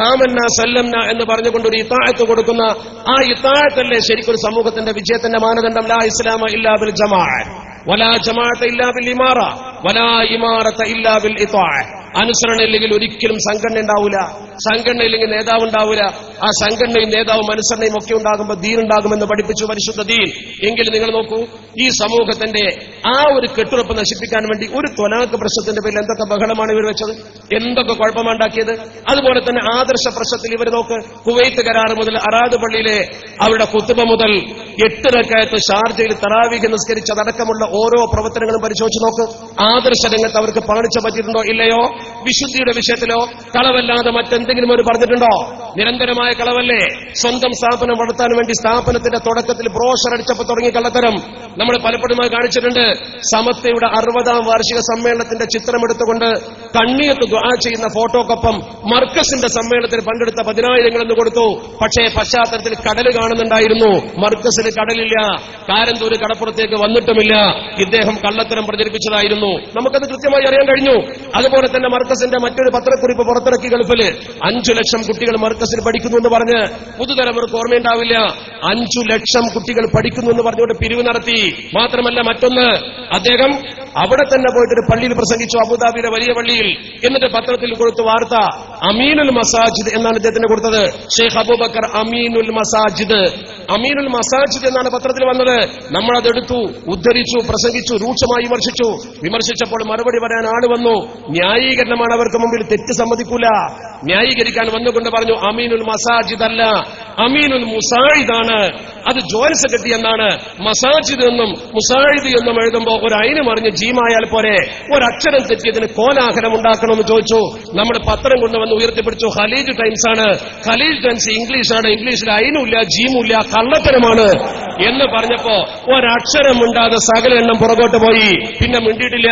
ആമന്ന സല്ലംന എന്ന് പറഞ്ഞുകൊണ്ട് ഒരു ഇത്താഅത്ത് കൊടുക്കുന്ന ആ ഇത്താഅത്തല്ലേ ശരിക്കൊരു സമൂഹത്തിന്റെ വിജയത്തിന്റെ മാനദണ്ഡം? ലാ ഇസ്ലാമ ഇല്ലാ ബിൽ ജമാഅ വലാ ജമാഅത ഇല്ലാ ബിൽ ഇമാറ വലാ ഇമാറത ഇല്ലാ ബിൽ ഇത്താഅ. അനുസരണ ഇല്ലെങ്കിൽ ഒരിക്കലും സംഘടന ഉണ്ടാവില്ല, സംഘടന ഇല്ലെങ്കിൽ നേതാവ് ഉണ്ടാവില്ല. ആ സംഘടനയും നേതാവും അനുസരണയും ഒക്കെ ഉണ്ടാകുമ്പോൾ ദീൻ ഉണ്ടാകുമെന്ന് പഠിപ്പിച്ചു പരിശുദ്ധ ദീൻ. എങ്കിൽ നിങ്ങൾ നോക്കൂ, ഈ സമൂഹത്തിന്റെ ആ ഒരു കെട്ടുറപ്പ് നശിപ്പിക്കാൻ വേണ്ടി ഒരു ത്വലാഖ് പ്രശ്നത്തിന്റെ പേരിൽ എന്തൊക്കെ ബഹളമാണ് ഇവർ വെച്ചത്, എന്തൊക്കെ കുഴപ്പമുണ്ടാക്കിയത്. അതുപോലെ തന്നെ ആദർശ പ്രശ്നത്തിൽ ഇവർ നോക്ക്, കുവൈത്ത് കരാർ മുതൽ അറാദ് പള്ളിയിലെ അവരുടെ ഖുത്ബ മുതൽ 8 റക്അത്ത് ഷാർജയിൽ തറാവീഹ് നിസ്കരിച്ചതടക്കമുള്ള ഓരോ പ്രവർത്തനങ്ങളും പരിശോധിച്ച് നോക്ക്. ആദർശ രംഗത്ത് അവർക്ക് പാണിച്ച പറ്റിയിട്ടുണ്ടോ ഇല്ലയോ? വിശുദ്ധിയുടെ വിഷയത്തിലോ കളവല്ലാതെ മറ്റെന്തെങ്കിലും അവർ പറഞ്ഞിട്ടുണ്ടോ? നിരന്തരമായ കളവല്ലേ? സ്വന്തം സ്ഥാപനം വളർത്താൻ വേണ്ടി സ്ഥാപനത്തിന്റെ തുടക്കത്തിൽ ബ്രോഷർ അടിച്ചപ്പോൾ തുടങ്ങിയ കള്ളത്തരം നമ്മൾ പലപ്പോഴുമായി കാണിച്ചിട്ടുണ്ട്. സമസ്തയുടെ 60ാം വാർഷിക സമ്മേളനത്തിന്റെ ചിത്രമെടുത്തുകൊണ്ട് കണ്ണീയത്ത് ദുആ ചെയ്യുന്ന ഫോട്ടോക്കൊപ്പം മർക്കസിന്റെ സമ്മേളനത്തിൽ പങ്കെടുത്ത 10,000 എന്ന് കൊടുത്തു. പക്ഷേ പശ്ചാത്തലത്തിൽ കടൽ കാണുന്നുണ്ടായിരുന്നു. മർക്കസിൽ കടലില്ല, കാരന്തൂര് കടപ്പുറത്തേക്ക് വന്നിട്ടുമില്ല. ഇദ്ദേഹം കള്ളത്തരം പ്രചരിപ്പിച്ചതായിരുന്നു. നമുക്കത് കൃത്യമായി അറിയാൻ കഴിഞ്ഞു. അതുപോലെ തന്നെ മർക്കസിന്റെ മറ്റൊരു പത്രക്കുറിപ്പ് പുറത്തിറക്കി ഗൾഫില് 5 ലക്ഷം കുട്ടികൾ മർക്കസിൽ പഠിക്കുന്നു എന്ന് പറഞ്ഞ് പുതുതലമുറക്ക് ഓർമ്മയുണ്ടാവില്ല. 5 ലക്ഷം കുട്ടികൾ പഠിക്കുന്നു എന്ന് പറഞ്ഞുകൊണ്ട് പിരിവ് നടത്തി. മാത്രമല്ല മറ്റൊന്ന്, അദ്ദേഹം അവിടെ തന്നെ പോയിട്ടൊരു പള്ളിയിൽ പ്രസംഗിച്ചു, അബുദാബിയുടെ വലിയ പള്ളിയിൽ. എന്നിട്ട് പത്രത്തിൽ കൊടുത്ത വാർത്ത അമീനുൽ മസാജിദ് എന്നാണ് ഇദ്ദേഹത്തിന് കൊടുത്തത്. ഷെയ്ഖ് അബൂബക്കർ അമീനുൽ മസാജിദ്, അമീനുൽ മസാജിദ് എന്നാണ് പത്രത്തിൽ വന്നത്. നമ്മളതെടുത്തു, ഉദ്ധരിച്ചു, പ്രസംഗിച്ചു, രൂക്ഷമായി വിമർശിച്ചപ്പോൾ മറുപടി പറയാൻ ആള് വന്നു. ന്യായീകരണമാണ് അവർക്ക് മുമ്പിൽ, തെറ്റ് സമ്മതിക്കൂല. ന്യായീകരിക്കാൻ വന്നുകൊണ്ട് പറഞ്ഞു അമീനുൽ മസാജിദ് അല്ല, അമീനുൽ മുസായിദാണ്. അത് ജോയിന്റ് സെക്രട്ടറി എന്നാണ്. മസാജിദ് എന്നും മുസായിദ് എന്നും എഴുതുമ്പോൾ ഒരു അയിന് മറിഞ്ഞ് ജീമായാൽ പോരെ? ഒരക്ഷരം തെറ്റിയതിന് കോലാഹലം ഉണ്ടാക്കണമെന്ന് ചോദിച്ചു. നമ്മൾ പത്രം കൊണ്ടുവന്ന് ഉയർത്തിപ്പിടിച്ചു. ഖലീജ് ടൈംസ് ആണ്. ഖലീജ് ടൈംസ് ഇംഗ്ലീഷാണ്, ഇംഗ്ലീഷിൽ അയിനുമില്ല ജീമുമില്ല, കള്ളത്തരമാണ് എന്ന് പറഞ്ഞപ്പോ ഒരക്ഷരം ഉണ്ടാതെ സകല എണ്ണം പുറകോട്ട് പോയി. പിന്നെ മിണ്ടിയിട്ടില്ല.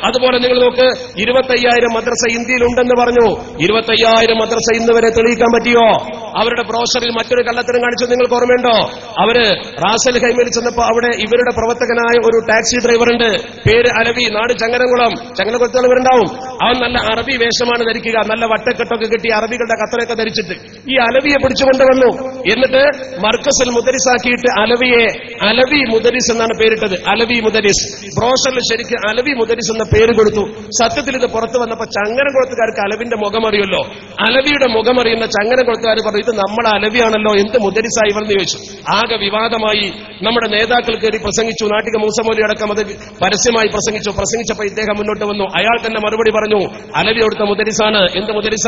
അതുപോലെ നിങ്ങൾ നോക്ക്, 25,000 മദ്രസ ഇന്ത്യയിൽ ഉണ്ടെന്ന് പറഞ്ഞു. 25,000 മദ്രസ ഇന്ന് വരെ തെളിയിക്കാൻ പറ്റിയോ? അവരുടെ ബ്രോഷറിൽ മറ്റൊരു കള്ളത്തരം കാണിച്ചു. നിങ്ങൾക്ക് ഓർമ്മയുണ്ടോ? അവര് റാസൽ ഖൈമയിൽ ചെന്നപ്പോ അവിടെ ഇവരുടെ പ്രവർത്തകനായ ഒരു ടാക്സി ഡ്രൈവർ ഉണ്ട്, പേര് അലവി, നാട് ചങ്ങനകുളത്തുള്ളവരുണ്ടാവും. അവൻ നല്ല അറബി വേഷമാണ് ധരിക്കുക, നല്ല വട്ടക്കെട്ടൊക്കെ കിട്ടി അറബികളുടെ കത്തറൊക്കെ ധരിച്ചിട്ട് ഈ അലവിയെ പിടിച്ചുകൊണ്ടുവന്നു. എന്നിട്ട് മർക്കസിൽ മുദരിസാക്കിയിട്ട് അലവിയെ അലവി മുദരിസ് എന്നാണ് പേരിട്ടത്. അലവി മുദരിസ്. ബ്രോഷറിൽ ശരിക്കും അലവി മുദരിസ് എന്ന പേര് കൊടുത്തു. സത്യത്തിൽ ഇത് പുറത്തു വന്നപ്പോ ചങ്ങനകുളത്തുകാർക്ക് അലവിന്റെ മുഖമറിയല്ലോ. അലവിയുടെ മുഖമറിയുന്ന ചങ്ങനകുളത്തുകാർ പറഞ്ഞു, ഇത് നമ്മളെ അലവിയാണല്ലോ, എന്ത് മുദരിസായി ഇവരെന്ന് ചോദിച്ചു. ആകെ വിവാദമായി. നമ്മുടെ നേതാക്കൾ കയറി പ്രസംഗിച്ചു. നാട്ടിക മൂസമോലി അടക്കം അത് പരസ്യമായി പ്രസംഗിച്ചപ്പോൾ ഇദ്ദേഹം മുന്നോട്ട് വന്നു. അയാൾ തന്നെ മറുപടി പറഞ്ഞു, അലവി അവിടുത്തെ മുദരിസാണ്. എന്ത് മുദരിസ?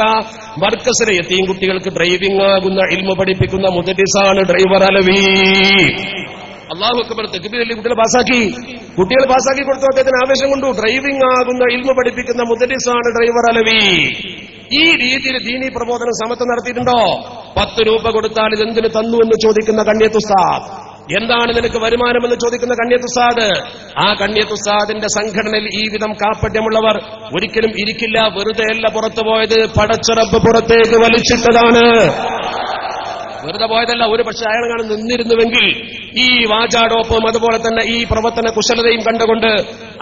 മർക്കസിലെ യതീം കുട്ടികൾക്ക് ഡ്രൈവിംഗ് ആകുന്ന ഇൽമ പഠിപ്പിക്കുന്ന മുദരിസാണ് ഡ്രൈവർ അലവി. അല്ലാഹു അക്ബർ. തക്ബീർ കുട്ടികൾ പാസാക്കി കൊടുത്തു. അദ്ദേഹത്തിന് ആവേശം കൊണ്ടു. ഡ്രൈവിംഗ് ആകുന്ന ഇൽമ പഠിപ്പിക്കുന്ന മുദരിസാണ് ഡ്രൈവർ അലവി. ഈ രീതിയിൽ ദീനീ പ്രബോധനം സമത്വം നടത്തിയിട്ടുണ്ടോ? 10 രൂപ കൊടുത്താൽ ഇതെന്തിനു തന്നു എന്ന് ചോദിക്കുന്ന കണ്യത്തുസ്താദ്, എന്താണ് നിനക്ക് വരുമാനമെന്ന് ചോദിക്കുന്ന കണ്യത്തുസ്താദ്. ആ കണ്യത്തുസ്താദിന്റെ സംഘടനയിൽ ഈ വിധം കാപ്പട്യമുള്ളവർ ഒരിക്കലും ഇരിക്കില്ല. വെറുതെയല്ല പുറത്തു പോയത്, പടച്ചറപ്പ് പുറത്തേക്ക് വലിച്ചിട്ടതാണ്. വെറുതെ പോയതല്ല. ഒരു പക്ഷെ അയാളാണ് നിന്നിരുന്നുവെങ്കിൽ ഈ വാചാടോപ്പും അതുപോലെ തന്നെ ഈ പ്രവർത്തന കുശലതയും കണ്ടുകൊണ്ട്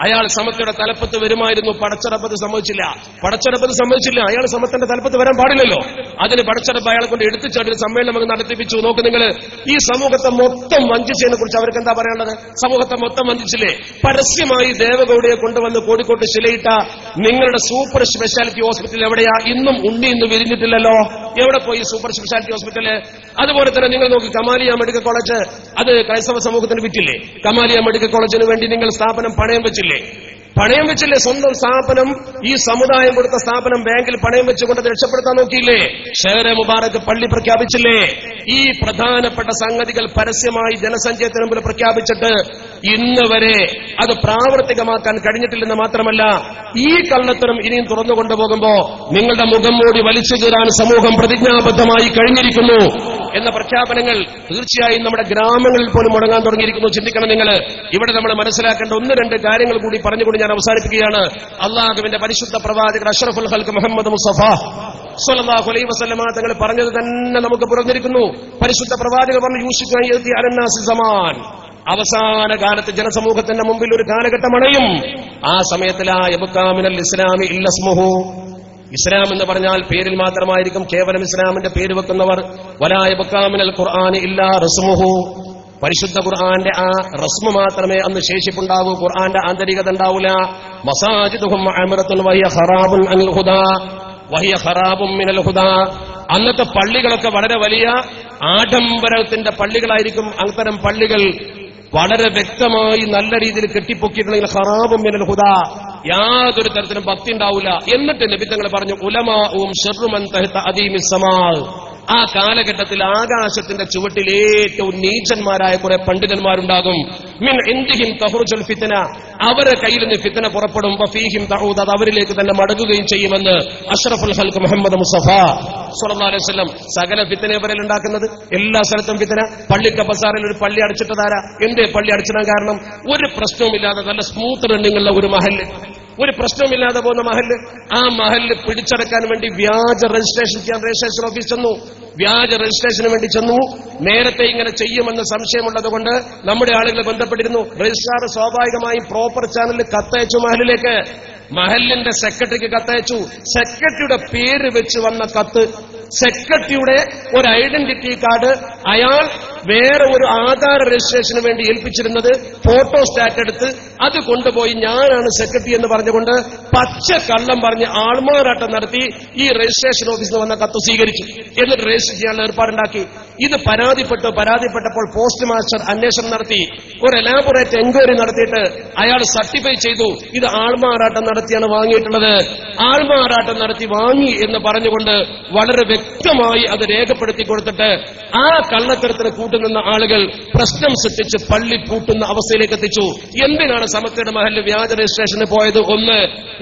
അയാൾ സമത്തയുടെ തലപ്പത്ത് വരുമായിരുന്നു. പടച്ചറപ്പത്ത് സമ്മതിച്ചില്ല. അയാൾ സമത്തിന്റെ തലപ്പത്ത് വരാൻ പാടില്ലല്ലോ. അതിന് പടച്ചറപ്പ് അയാളെ കൊണ്ട് എടുത്തുചാടി സമ്മേളനം നടത്തിപ്പിച്ചു. നോക്ക് നിങ്ങൾ, ഈ സമൂഹത്തെ മൊത്തം വഞ്ചിച്ചതിനെ കുറിച്ച് അവർക്ക് എന്താ പറയാനുള്ളത്? സമൂഹത്തെ മൊത്തം വഞ്ചിച്ചില്ലേ? പരസ്യമായി ദേവഗൌഡയെ കൊണ്ടുവന്ന് കോഴിക്കോട്ട് ശിലയിട്ട നിങ്ങളുടെ സൂപ്പർ സ്പെഷ്യാലിറ്റി ഹോസ്പിറ്റൽ എവിടെയാ? ഇന്നും ഉണ്ണി ഇന്ന് വിരിഞ്ഞിട്ടില്ലല്ലോ. എവിടെ പോയി സൂപ്പർ സ്പെഷ്യാലിറ്റി ഹോസ്പിറ്റല്? അതുപോലെ തന്നെ നിങ്ങൾ നോക്കി, കമാലിയ മെഡിക്കൽ കോളേജ്, അത് ക്രൈസ്തവ സമൂഹത്തിന് വിറ്റില്ലേ? കമാലിയ മെഡിക്കൽ കോളേജിന് വേണ്ടി നിങ്ങൾ സ്ഥാപനം പണയം വെച്ചില്ലേ? പണയം വെച്ചില്ലേ സ്വന്തം സ്ഥാപനം, ഈ സമുദായം കൊടുത്ത സ്ഥാപനം ബാങ്കിൽ പണയം വെച്ചുകൊണ്ട് രക്ഷപ്പെടുത്താൻ നോക്കിയില്ലേ? ഷെയറെ മുബാറക്ക് പള്ളി പ്രഖ്യാപിച്ചില്ലേ? ഈ പ്രധാനപ്പെട്ട സംഗതികൾ പരസ്യമായി ജനസഞ്ചയത്തിന് മുമ്പിൽ പ്രഖ്യാപിച്ചിട്ട് ഇന്ന് വരെ അത് പ്രാവർത്തികമാക്കാൻ കഴിഞ്ഞിട്ടില്ലെന്ന് മാത്രമല്ല, ഈ കള്ളത്തരം ഇനിയും തുറന്നുകൊണ്ടുപോകുമ്പോ നിങ്ങളുടെ മുഖം മൂടി വലിച്ചു കീറാൻ സമൂഹം പ്രതിജ്ഞാബദ്ധമായി കഴിഞ്ഞിരിക്കുന്നു എന്ന പ്രഖ്യാപനങ്ങൾ തീർച്ചയായും നമ്മുടെ ഗ്രാമങ്ങളിൽ പോലും മുടങ്ങാൻ തുടങ്ങിയിരിക്കുന്നു. ചിന്തിക്കണം നിങ്ങൾ. ഇവിടെ നമ്മൾ മനസ്സിലാക്കേണ്ട ഒന്ന് രണ്ട് കാര്യങ്ങൾ കൂടി പറഞ്ഞുകൊണ്ട് ഞാൻ അവസാനിപ്പിക്കുകയാണ്. അള്ളാഹുവിന്റെ പരിശുദ്ധ പ്രവാചകർ അഷ്റഫുൽ ഖൽഖ് മുഹമ്മദ് മുസ്തഫ സ്വല്ലല്ലാഹു അലൈഹി വസല്ലമ തങ്ങൾ പറഞ്ഞത് തന്നെ നമുക്ക് പുറത്തിരിക്കുന്നു. പരിശുദ്ധ പ്രവാചകർ പറഞ്ഞു, യൂശിക്കു അൻ യഅതി അലന്നാസി സമാൻ, അവസാന കാലത്ത് ജനസമൂഹത്തിന്റെ മുമ്പിൽ ഒരു കാലഘട്ടം അണയും. ആ സമയത്ത് ലാ യബ്ഖാ മിനൽ ഇസ്ലാമി ഇല്ല ഇസ്മുഹു, ഇസ്ലാം എന്ന് പറഞ്ഞാൽ പേരിൽ മാത്രമായിരിക്കും കേവലം ഇസ്ലാമിന്റെ പേര് വെക്കുന്നവർ. വലാ യബ്ഖാ മിനൽ ഖുർആനി ഇല്ലാ റസ്മുഹു, പരിശുദ്ധ ഖുർആന്റെ ആ റസ്മ മാത്രമേ അന്ന് ശേഷിപ്പുണ്ടാവൂ, ഖുർആന്റെ ആന്തരികത ഉണ്ടാവൂല. മസാജിദുഹും അമറത്തുൻ വഹിയ ഖറാബുൻ അനിൽ ഹുദാ വഹിയ ഖറാബുൻ മിനൽ ഹുദാ, അന്നത്തെ പള്ളികളൊക്കെ വളരെ വലിയ ആഡംബരത്തിന്റെ പള്ളികളായിരിക്കും. അത്തരം പള്ളികൾ വളരെ വ്യക്തമായി നല്ല രീതിയിൽ കെട്ടിപ്പൊക്കിയിട്ടുണ്ടെങ്കിൽ ഖറാബും മിനൽ ഹുദാ, യാതൊരു തരത്തിലും ഭക്തി ഉണ്ടാവില്ല. എന്നിട്ട് നബി തങ്ങൾ പറഞ്ഞു, ഉലമാഉം ശർറു മൻ തഹത അദീമിസ് സമാ, ആ കാലഘട്ടത്തിൽ ആകാശത്തിന്റെ ചുവട്ടിൽ ഏറ്റവും നീചന്മാരായ കുറെ പണ്ഡിതന്മാരുണ്ടാകും. മിൻ ഇൻദിഹിം തഖ്റുജുൽ ഫിത്ന, അവരെ കയ്യിൽ നിന്ന് ഫിത്ന പുറപ്പെടും. വഫീഹിം തഊദ്, അത് അവരിലേക്ക് തന്നെ മടങ്ങുകയും ചെയ്യുമെന്ന് അഷ്റഫുൽ ഖൽഖ് മുഹമ്മദ് മുസ്തഫ സ്വല്ലല്ലാഹു അലൈഹി വസല്ലം. സകല ഫിത്ന ഇവരിൽ ഉണ്ടാക്കുന്നത്, എല്ലാ സ്ഥലത്തും ഫിത്ന. പള്ളിക്ക ബസാറിൽ ഒരു പള്ളി അടിച്ചിട്ടതാരാ? എന്തേ പള്ളി അടിച്ചിടാൻ കാരണം? ഒരു പ്രശ്നവുമില്ലാതെ നല്ല സ്മൂത്ത് റണ്ണിങ്ങുള്ള ഒരു മഹല്ല്, ഒരു പ്രശ്നമില്ലാതെ പോകുന്ന മഹല്ല്. ആ മഹല്ല് പിടിച്ചടക്കാൻ വേണ്ടി വ്യാജ രജിസ്ട്രേഷൻ ഓഫീസ് ചെന്നു. വ്യാജ രജിസ്ട്രേഷന് വേണ്ടി ചെന്നു. നേരത്തെ ഇങ്ങനെ ചെയ്യുമെന്ന് സംശയമുള്ളത് കൊണ്ട് നമ്മുടെ ആളുകൾ ബന്ധപ്പെട്ടിരുന്നു. രജിസ്ട്രാർ സ്വാഭാവികമായും പ്രോപ്പർ ചാനലിൽ കത്തയച്ചു മഹലിലേക്ക്. മഹലിന്റെ സെക്രട്ടറിക്ക് കത്തയച്ചു. സെക്രട്ടറിയുടെ പേര് വെച്ച് വന്ന കത്ത്, സെക്രട്ടറിയുടെ ഒരു ഐഡന്റിറ്റി കാർഡ് അയാൾ വേറെ ഒരു ആധാർ രജിസ്ട്രേഷന് വേണ്ടി ഏൽപ്പിച്ചിരുന്നത് ഫോട്ടോ സ്റ്റാറ്റ് എടുത്ത് അത് കൊണ്ടുപോയി ഞാനാണ് സെക്രട്ടറി എന്ന് പറഞ്ഞുകൊണ്ട് പച്ച കള്ളം പറഞ്ഞ് ആൾമാറാട്ടം നടത്തി ഈ രജിസ്ട്രേഷൻ ഓഫീസിൽ വന്ന കത്ത് സ്വീകരിച്ചു. എന്നിട്ട് രജിസ്റ്റർ ചെയ്യാനുള്ള ഏർപ്പാടുണ്ടാക്കി. ഇത് പരാതിപ്പെട്ടപ്പോൾ പോസ്റ്റ് മാസ്റ്റർ അന്വേഷണം നടത്തി. ഒരു എലാബറേറ്റ് എൻക്വയറി നടത്തിയിട്ട് അയാൾ സർട്ടിഫൈ ചെയ്തു, ഇത് ആൾമാറാട്ടം നടത്തിയാണ് വാങ്ങിയിട്ടുള്ളത്. ആൾമാറാട്ടം നടത്തി വാങ്ങി എന്ന് പറഞ്ഞുകൊണ്ട് വളരെ വ്യക്തമായി അത് രേഖപ്പെടുത്തി കൊടുത്തിട്ട് ആ കള്ളത്തരത്തിന് കൂട്ടുനിന്ന ആളുകൾ പ്രശ്നം സൃഷ്ടിച്ച് പള്ളി പൂട്ടുന്ന അവസ്ഥയിലേക്ക് എത്തിച്ചു. എന്തിനാണ് സമസ്തയുടെ മഹല്ല് വ്യാജ രജിസ്ട്രേഷന് പോയത്? ഒന്ന്.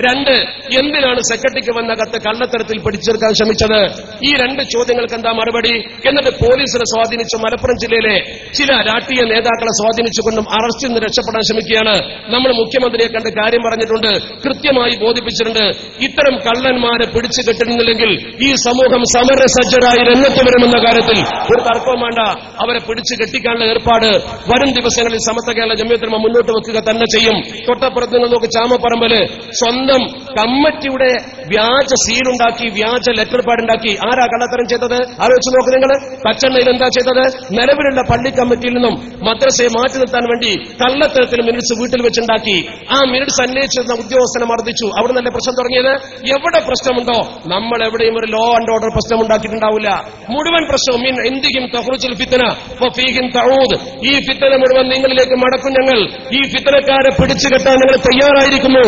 രണ്ട്, എന്തിനാണ് സെക്രട്ടറിക്ക് വന്ന കത്ത് കള്ളത്തരത്തിൽ പിടിച്ചെടുക്കാൻ ശ്രമിച്ചത്? ഈ രണ്ട് ചോദ്യങ്ങൾക്ക് എന്താ മറുപടി? എന്നിട്ട് പോലീസിനെ സ്വാധീനിച്ചു മലപ്പുറം ജില്ലയിലെ ചില രാഷ്ട്രീയ നേതാക്കളെ സ്വാധീനിച്ചുകൊണ്ടും അറസ്റ്റിൽ നിന്ന് രക്ഷപ്പെടാൻ ശ്രമിക്കുകയാണ്. നമ്മൾ മുഖ്യമന്ത്രിയെ കണ്ട് കാര്യം പറഞ്ഞിട്ടുണ്ട്, കൃത്യമായി ബോധിപ്പിച്ചിട്ടുണ്ട്. ഇത്തരം കള്ളന്മാരെ പിടിച്ചു കെട്ടുന്നില്ലെങ്കിൽ ഈ സമൂഹം സമരസജ്ജരായി രംഗത്ത് വരുമെന്ന കാര്യത്തിൽ ഒരു തർക്കവും വേണ്ട. അവരെ പിടിച്ചു കെട്ടിക്കാനുള്ള ഏർപ്പാട് വരും ദിവസങ്ങളിൽ സമസ്ത കേരള ജമിയത്തുൽ ഉലമ മുന്നോട്ട് വെക്കുക തന്നെ ചെയ്യും. തൊട്ടപ്പുറത്ത് നിങ്ങൾ നോക്ക്, ചാമപ്പറമ്പില് സ്വന്തം കമ്മിറ്റിയുടെ വ്യാജ സീലുണ്ടാക്കി, വ്യാജ ലെറ്റർ പാടുണ്ടാക്കി. ആരാ കള്ളത്തരം ചെയ്തത്? ആലോചിച്ച് നോക്ക് നിങ്ങൾ. കച്ചണ്ണയിൽ എന്താ ചെയ്തത്? നിലവിലുള്ള പള്ളി കമ്മിറ്റിയിൽ നിന്നും മദ്രസയെ മാറ്റി നിർത്താൻ വേണ്ടി കള്ളത്തരത്തിൽ മിനിറ്റ്സ് വീട്ടിൽ വെച്ചുണ്ടാക്കി. ആ മിനിറ്റ്സ് അന്വേഷിച്ചിരുന്ന ഉദ്യോഗസ്ഥനെ മർദ്ദിച്ചു. അവിടെ നല്ല പ്രശ്നം തുടങ്ങിയത്. എവിടെ പ്രശ്നമുണ്ടോ നമ്മൾ എവിടെയും ഒരു ലോ ആൻഡ് ഓർഡർ പ്രശ്നം ഉണ്ടാക്കിയിട്ടുണ്ടാവില്ല. മുഴുവൻ പ്രശ്നവും മിൻ ഇന്ദിഹിം തഖ്റുജുൽ ഫിത്ന വഫീഹിം തഊദ്, ഈ ഫിത്ന മുഴുവൻ നിങ്ങളിലേക്ക് മടക്കും ഞങ്ങൾ. ഈ ഫിത്നക്കാരെ പിടിച്ചു കെട്ടാൻ ഞങ്ങൾ തയ്യാറായിരിക്കുന്നു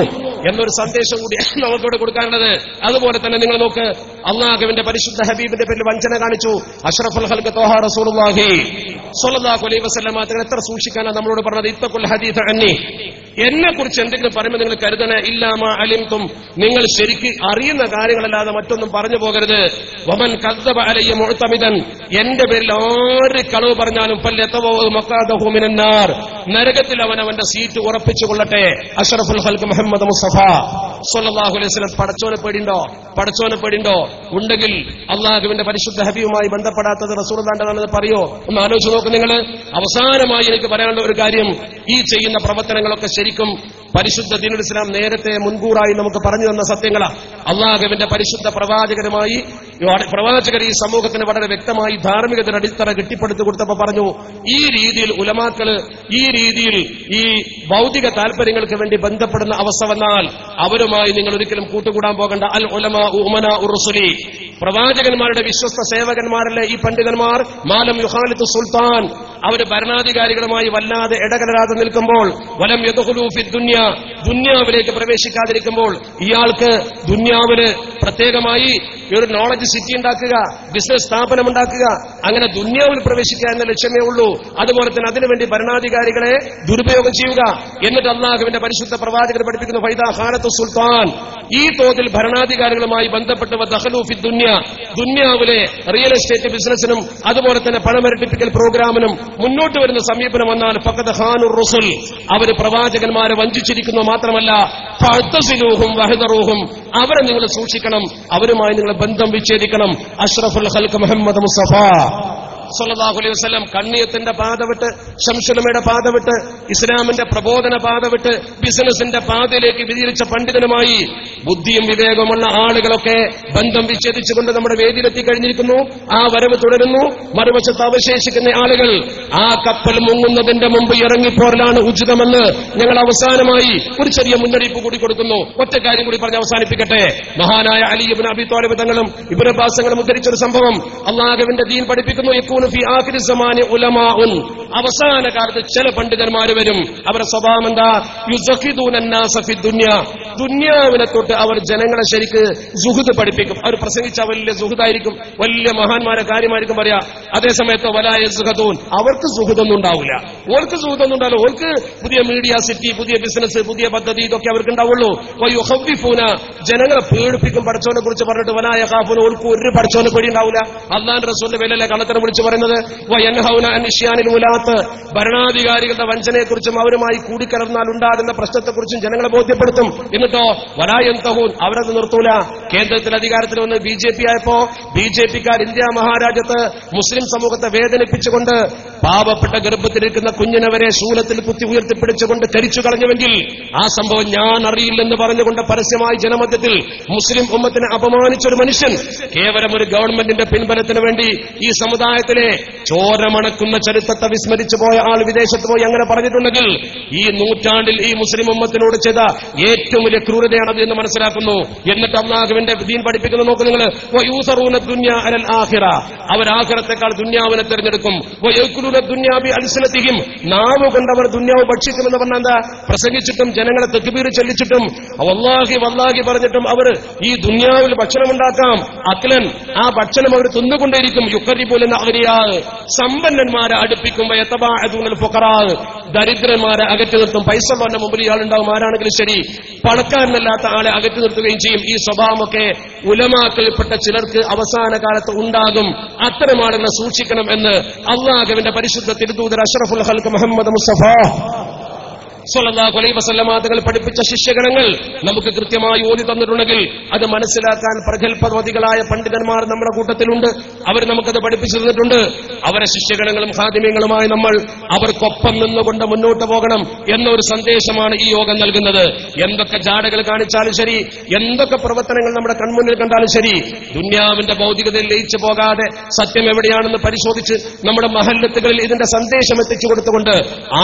എന്നൊരു സന്ദേശം കൂടി നമുക്കിവിടെ കൊടുക്കാനുള്ളത്. അതുപോലെ തന്നെ നിങ്ങൾ നോക്ക്, അള്ളാഹുവിന്റെ പരിശുദ്ധ ഹബീബിന്റെ പേരിൽ വഞ്ചന കാണിച്ചു അഷ്റഫുൽ ഖൽഖ് ത്വഹ റസൂലുള്ളാഹി സ്വല്ലല്ലാഹു അലൈഹി വസല്ലം തങ്ങൾ എത്ര സൂക്ഷിക്കാനാണ് നമ്മളോട് പറഞ്ഞത്? ഇത്തഖുൽ ഹദീഥ അന്നി, എന്നെ കുറിച്ച് എന്തെങ്കിലും പറയുമ്പോൾ നിങ്ങൾ കരുതണേ, ഇല്ലാമാ അലിംതും, നിങ്ങൾ ശരിക്ക് അറിയുന്ന കാര്യങ്ങളല്ലാതെ മറ്റൊന്നും പറഞ്ഞു പോകരുത്. വമൻ കദ്ദബ അലയ്യ മുഅ്തമിദൻ, എന്റെ പേരിൽ ആര് കളവ് പറഞ്ഞാലും ഫല്യതവഅ മഖാദഹു മിനന്നാർ, നരകത്തിൽ അവൻ അവന്റെ സീറ്റ് ഉറപ്പിച്ചു കൊള്ളട്ടെ. അഷ്റഫുൽ ഖൽഖ് മുഹമ്മദ് മുസ്തഫ സ്വല്ലല്ലാഹു അലൈഹി വസല്ലം. പടച്ചോനെ പേടിണ്ടോ? പടച്ചോനെ പേടിണ്ടോ? ഉണ്ടെങ്കിൽ അള്ളാഹുവിന്റെ പരിശുദ്ധ ഹബീബുമായി ബന്ധപ്പെടാത്തത് റസൂലുള്ളാഹിന്റെ പറയോ? ഒന്ന് ആലോചിച്ച് നോക്ക് നിങ്ങൾ. അവസാനമായി എനിക്ക് പറയാനുള്ള ഒരു കാര്യം, ഈ ചെയ്യുന്ന പ്രവർത്തനങ്ങളൊക്കെ ശരിക്കും പരിശുദ്ധ ദീനുൽ ഇസ്ലാം നേരത്തെ മുൻകൂറായി നമുക്ക് പറഞ്ഞു തന്ന സത്യങ്ങളാ. അള്ളാഹുവിന്റെ പരിശുദ്ധ പ്രവാചകരുമായി പ്രവാചകർ ഈ സമൂഹത്തിന് വളരെ വ്യക്തമായി ധാർമ്മികതയുടെ അടിത്തറ കെട്ടിപ്പടുത്തു കൊടുത്തപ്പോൾ പറഞ്ഞു, ഈ രീതിയിൽ ഉലമാക്കള് ഈ രീതിയിൽ ഈ ഭൗതിക താല്പര്യങ്ങൾക്ക് വേണ്ടി ബന്ധപ്പെടുന്ന അവസ്ഥ വന്നാൽ അവരുമായി നിങ്ങൾ ഒരിക്കലും കൂട്ടുകൂടാൻ പോകണ്ട. അൽ ഉലമാ ഉമനാ ഉർസുലി, പ്രവാചകന്മാരുടെ വിശ്വസ്ത സേവകന്മാരല്ലേ ഈ പണ്ഡിതന്മാർ. മാലം യുഖാലിത്തു സുൽത്താൻ, അവര് ഭരണാധികാരികളുമായി വല്ലാതെ ഇടകലരാതെ നിൽക്കുമ്പോൾ, വലം യദ്ഖുലൂ ഫി ദുനിയ, ദുന്യാവിലേക്ക് പ്രവേശിക്കാതിരിക്കുമ്പോൾ, ഇയാൾക്ക് ദുന്യാവില് പ്രത്യേകമായി ഒരു നോളജ് സിറ്റി ഉണ്ടാക്കുക, ബിസിനസ് സ്ഥാപനം ഉണ്ടാക്കുക, അങ്ങനെ ദുന്യാവിൽ പ്രവേശിക്കുക എന്ന ലക്ഷ്യമേ ഉള്ളൂ. അതുപോലെ തന്നെ അതിനുവേണ്ടി ഭരണാധികാരികളെ ദുരുപയോഗം ചെയ്യുക. എന്നിട്ട് അല്ലാഹുവിന്റെ പരിശുദ്ധ പ്രവാചകർ പഠിപ്പിക്കുന്നു ഫൈദാ ഖാനത്തു സുൽത്താൻ, ഈ തോതിൽ ഭരണാധികാരികളുമായി ബന്ധപ്പെട്ട് വദഖലൂ ഫി ദുനിയ, ദുന്യാവിലെ റിയൽ എസ്റ്റേറ്റ് ബിസിനസിനും അതുപോലെ തന്നെ പണമരട്ടിപ്പിക്കൽ പ്രോഗ്രാമിനും മുന്നോട്ട് വരുന്ന സമീപനം വന്നാൽ ഫഖദ് ഖാനുർ റസൂൽ, അവർ പ്രവാചകന്മാരെ വഞ്ചിച്ചിരിക്കുന്നു. മാത്രമല്ല ഫഅ്തസിലൂഹും വഹദറൂഹും, അവരെ നിങ്ങൾ സൂക്ഷിക്കണം, അവരുമായി നിങ്ങൾ ബന്ധം വിച്ഛേദിക്കണം. അഷ്റഫുൽ ഖൽഖ് മുഹമ്മദ് മുസ്തഫ സല്ലല്ലാഹു അലൈഹി വസല്ലം കണ്ണിയത്തിന്റെ പാത വിട്ട്, ശംസുലമയുടെ പാത വിട്ട്, ഇസ്ലാമിന്റെ പ്രബോധന പാത വിട്ട് ബിസിനസിന്റെ പാതയിലേക്ക് വിതിരിച്ച പണ്ഡിതനുമായി ബുദ്ധിയും വിവേകമുള്ള ആളുകളൊക്കെ ബന്ധം വിച്ഛേദിച്ചുകൊണ്ട് നമ്മുടെ വേദിയിലെത്തി കഴിഞ്ഞിരിക്കുന്നു. ആ വരവ് തുടരുന്നു. മറുവശത്ത് അവശേഷിക്കുന്ന ആളുകൾ ആ കപ്പൽ മുങ്ങുന്നതിന്റെ മുമ്പ് ഇറങ്ങിപ്പോരലാണ് ഉചിതമെന്ന് ഞങ്ങൾ അവസാനമായി ഒരു ചെറിയ മുന്നറിയിപ്പ് കൂടി കൊടുക്കുന്നു. ഒറ്റ കാര്യം കൂടി പറഞ്ഞ് അവസാനിപ്പിക്കട്ടെ. മഹാനായ അലി ഇബ്നു അബി ത്വാലിബ് തങ്ങളും ഇബ്നു അബ്ബാസ് തങ്ങളും ഉദ്ധരിച്ചൊരു സംഭവം അല്ലാഹുവിന്റെ ദീൻ പഠിപ്പിക്കുന്നു. അവസാന കാലത്ത് ചില പണ്ഡിതന്മാർ വരും. അവരുടെ സ്വഭാവം എന്താ? ദുന്യാവിനെ തൊട്ട് അവർ ജനങ്ങളെ ശരിക്ക് സുഹൃദ് പഠിപ്പിക്കും. അവർ പ്രസംഗിച്ച വലിയ സുഹൃദായിരിക്കും, വലിയ മഹാന്മാരെ കാര്യമായിരിക്കും പറയാ. അതേസമയത്ത് വലായ സുഹദൂൻ, അവർക്ക് സുഹൃദൊന്നും ഉണ്ടാവില്ല. ഓർക്ക് സുഹൃദൊന്നും ഉണ്ടാവില്ല. ഓർക്ക് പുതിയ മീഡിയ സിറ്റി, പുതിയ ബിസിനസ്, പുതിയ പദ്ധതി, ഇതൊക്കെ അവർക്ക് ഉണ്ടാവുള്ളൂ. ജനങ്ങളെ പേടിപ്പിക്കും. പടച്ചോനെ കുറിച്ച് പറഞ്ഞിട്ട് വലായ ഖാഫൂന, ഓർക്ക് ഒരു പടച്ചോനെ പേടി ഉണ്ടാവില്ല. അല്ലാഹുവിന്റെ റസൂലിന്റെ പേരല്ലേ കള്ളത്തരം വിളിച്ചു പറയുന്നത്. ഭരണാധികാരികളുടെ വഞ്ചനയെക്കുറിച്ചും അവരുമായി കൂടിക്കലർന്നാൽ ഉണ്ടാകുന്ന പ്രശ്നത്തെക്കുറിച്ചും ജനങ്ങളെ ബോധ്യപ്പെടുത്തും. എന്നിട്ടോ വലായന്തഹൂൻ, അവരത് നിർത്തൂല. കേന്ദ്രത്തിൽ അധികാരത്തിൽ വന്ന് BJP ആയപ്പോ BJPക്കാർ ഇന്ത്യ മഹാരാജ്യത്ത് മുസ്ലിം സമൂഹത്തെ വേദനിപ്പിച്ചുകൊണ്ട് പാവപ്പെട്ട ഗർഭത്തിലിരിക്കുന്ന കുഞ്ഞിനെ വരെ ശൂലത്തിൽ കുത്തി ഉയർത്തിപ്പിടിച്ചുകൊണ്ട് കരിച്ചു കളഞ്ഞുവെങ്കിൽ ആ സംഭവം ഞാൻ അറിയില്ലെന്ന് പറഞ്ഞുകൊണ്ട് പരസ്യമായി ജനമധ്യത്തിൽ മുസ്ലിം ഉമ്മത്തിനെ അപമാനിച്ചൊരു മനുഷ്യൻ കേവലം ഒരു ഗവൺമെന്റിന്റെ പിൻബലത്തിന് വേണ്ടി ഈ സമുദായത്തിലെ ചോരമണക്കുന്ന ചരിത്രത്തെ വിസ്മരിച്ചു പോയ ആൾ വിദേശത്ത് പോയി അങ്ങനെ പറഞ്ഞിട്ടുണ്ടെങ്കിൽ ഈ നൂറ്റാണ്ടിൽ ഈ മുസ്ലിം ഉമ്മത്തിനോട് ചെയ്ത ഏറ്റവും വലിയ ക്രൂരതയാണത് എന്ന് മനസ്സിലാക്കുന്നു. എന്നിട്ട് അല്ലാഹുവിന്റെ ദീൻ പഠിപ്പിക്കുന്ന നോക്ക് നിങ്ങൾ, അവർ ആഖിറത്തെക്കാൾ ദുന്യാവിനെ തെരഞ്ഞെടുക്കും. നാവ് കൊണ്ടവർ ദുന്യാവ് ഭക്ഷിക്കുമെന്ന് പറഞ്ഞാൽ എന്താ? പ്രസംഗിച്ചിട്ടും ജനങ്ങളെ തെക്കുപീർ ചെല്ലിച്ചിട്ടും വല്ലാഹി വല്ലാഹി പറഞ്ഞിട്ടും അവർ ഈ ദുന്യാവിൽ ഭക്ഷണം ഉണ്ടാക്കാം. അക്ലൻ, ആ ഭക്ഷണം അവർ തിന്നുകൊണ്ടേയിരിക്കും. യുക്കറിബുലെന്ന അവരിയാ, സമ്പന്നന്മാരെ അടുപ്പിക്കും. ദരിദ്രന്മാരെ അകറ്റി നിർത്തും. പൈസ പറഞ്ഞ മുമ്പിൽ ഇയാളുണ്ടാവും, ആരാണെങ്കിലും ശരി. പണക്കാരനല്ലാത്ത ആളെ അകറ്റി നിർത്തുകയും ചെയ്യും. ഈ സ്വഭാവമൊക്കെ ഉലമാക്കൾപ്പെട്ട ചിലർക്ക് അവസാന കാലത്ത് ഉണ്ടാകും. അത്തരം ആളുകളെ സൂക്ഷിക്കണം എന്ന് അല്ലാഹുവിന്റെ പരിശുദ്ധ തിരുദൂതർ അഷ്റഫുൽ ഖൽഖ് മുഹമ്മദ് മുസ്തഫ സ്വല്ലല്ലാഹു അലൈഹി വസല്ലമ തങ്ങൾ പഠിപ്പിച്ച ശിഷ്യഗണങ്ങൾ നമുക്ക് കൃത്യമായി ഓതി തന്നിട്ടുണ്ടെങ്കിൽ അത് മനസ്സിലാക്കാൻ പ്രഗൽഭവതികളായ പണ്ഡിതന്മാർ നമ്മുടെ കൂട്ടത്തിലുണ്ട്. അവർ നമുക്കത് പഠിപ്പിച്ചു തന്നിട്ടുണ്ട്. അവരെ ശിഷ്യഗണങ്ങളും ഖാദിമീങ്ങളുമായി നമ്മൾ അവർക്കൊപ്പം നിന്നുകൊണ്ട് മുന്നോട്ട് പോകണം എന്നൊരു സന്ദേശമാണ് ഈ യോഗം നൽകുന്നത്. എന്തൊക്കെ ജാടകൾ കാണിച്ചാലും ശരി, എന്തൊക്കെ പ്രവർത്തനങ്ങൾ നമ്മുടെ കൺമുന്നിൽ കണ്ടാലും ശരി, ദുന്യാവിന്റെ ഭൗതികതയിൽ ലയിച്ചു പോകാതെ സത്യം എവിടെയാണെന്ന് പരിശോധിച്ച് നമ്മുടെ മഹല്ലത്തുകളിൽ ഇതിന്റെ സന്ദേശം എത്തിച്ചു കൊടുത്തുകൊണ്ട്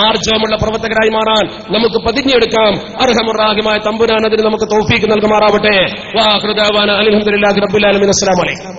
ആർജവമുള്ള പ്രവർത്തകരായി മാറാൻ നമുക്ക് പ്രതിജ്ഞയെടുക്കാം. അർഹമുർ-റാഹിമായ തമ്പുരാൻ അതിന് നമുക്ക് തൗഫീഖ് നൽകുമാറാവട്ടെ. വാ ആഖിറു ദഅവാന അൽഹംദുലില്ലാഹി റബ്ബിൽ ആലമീൻ. അസ്സലാമു അലൈക്കും.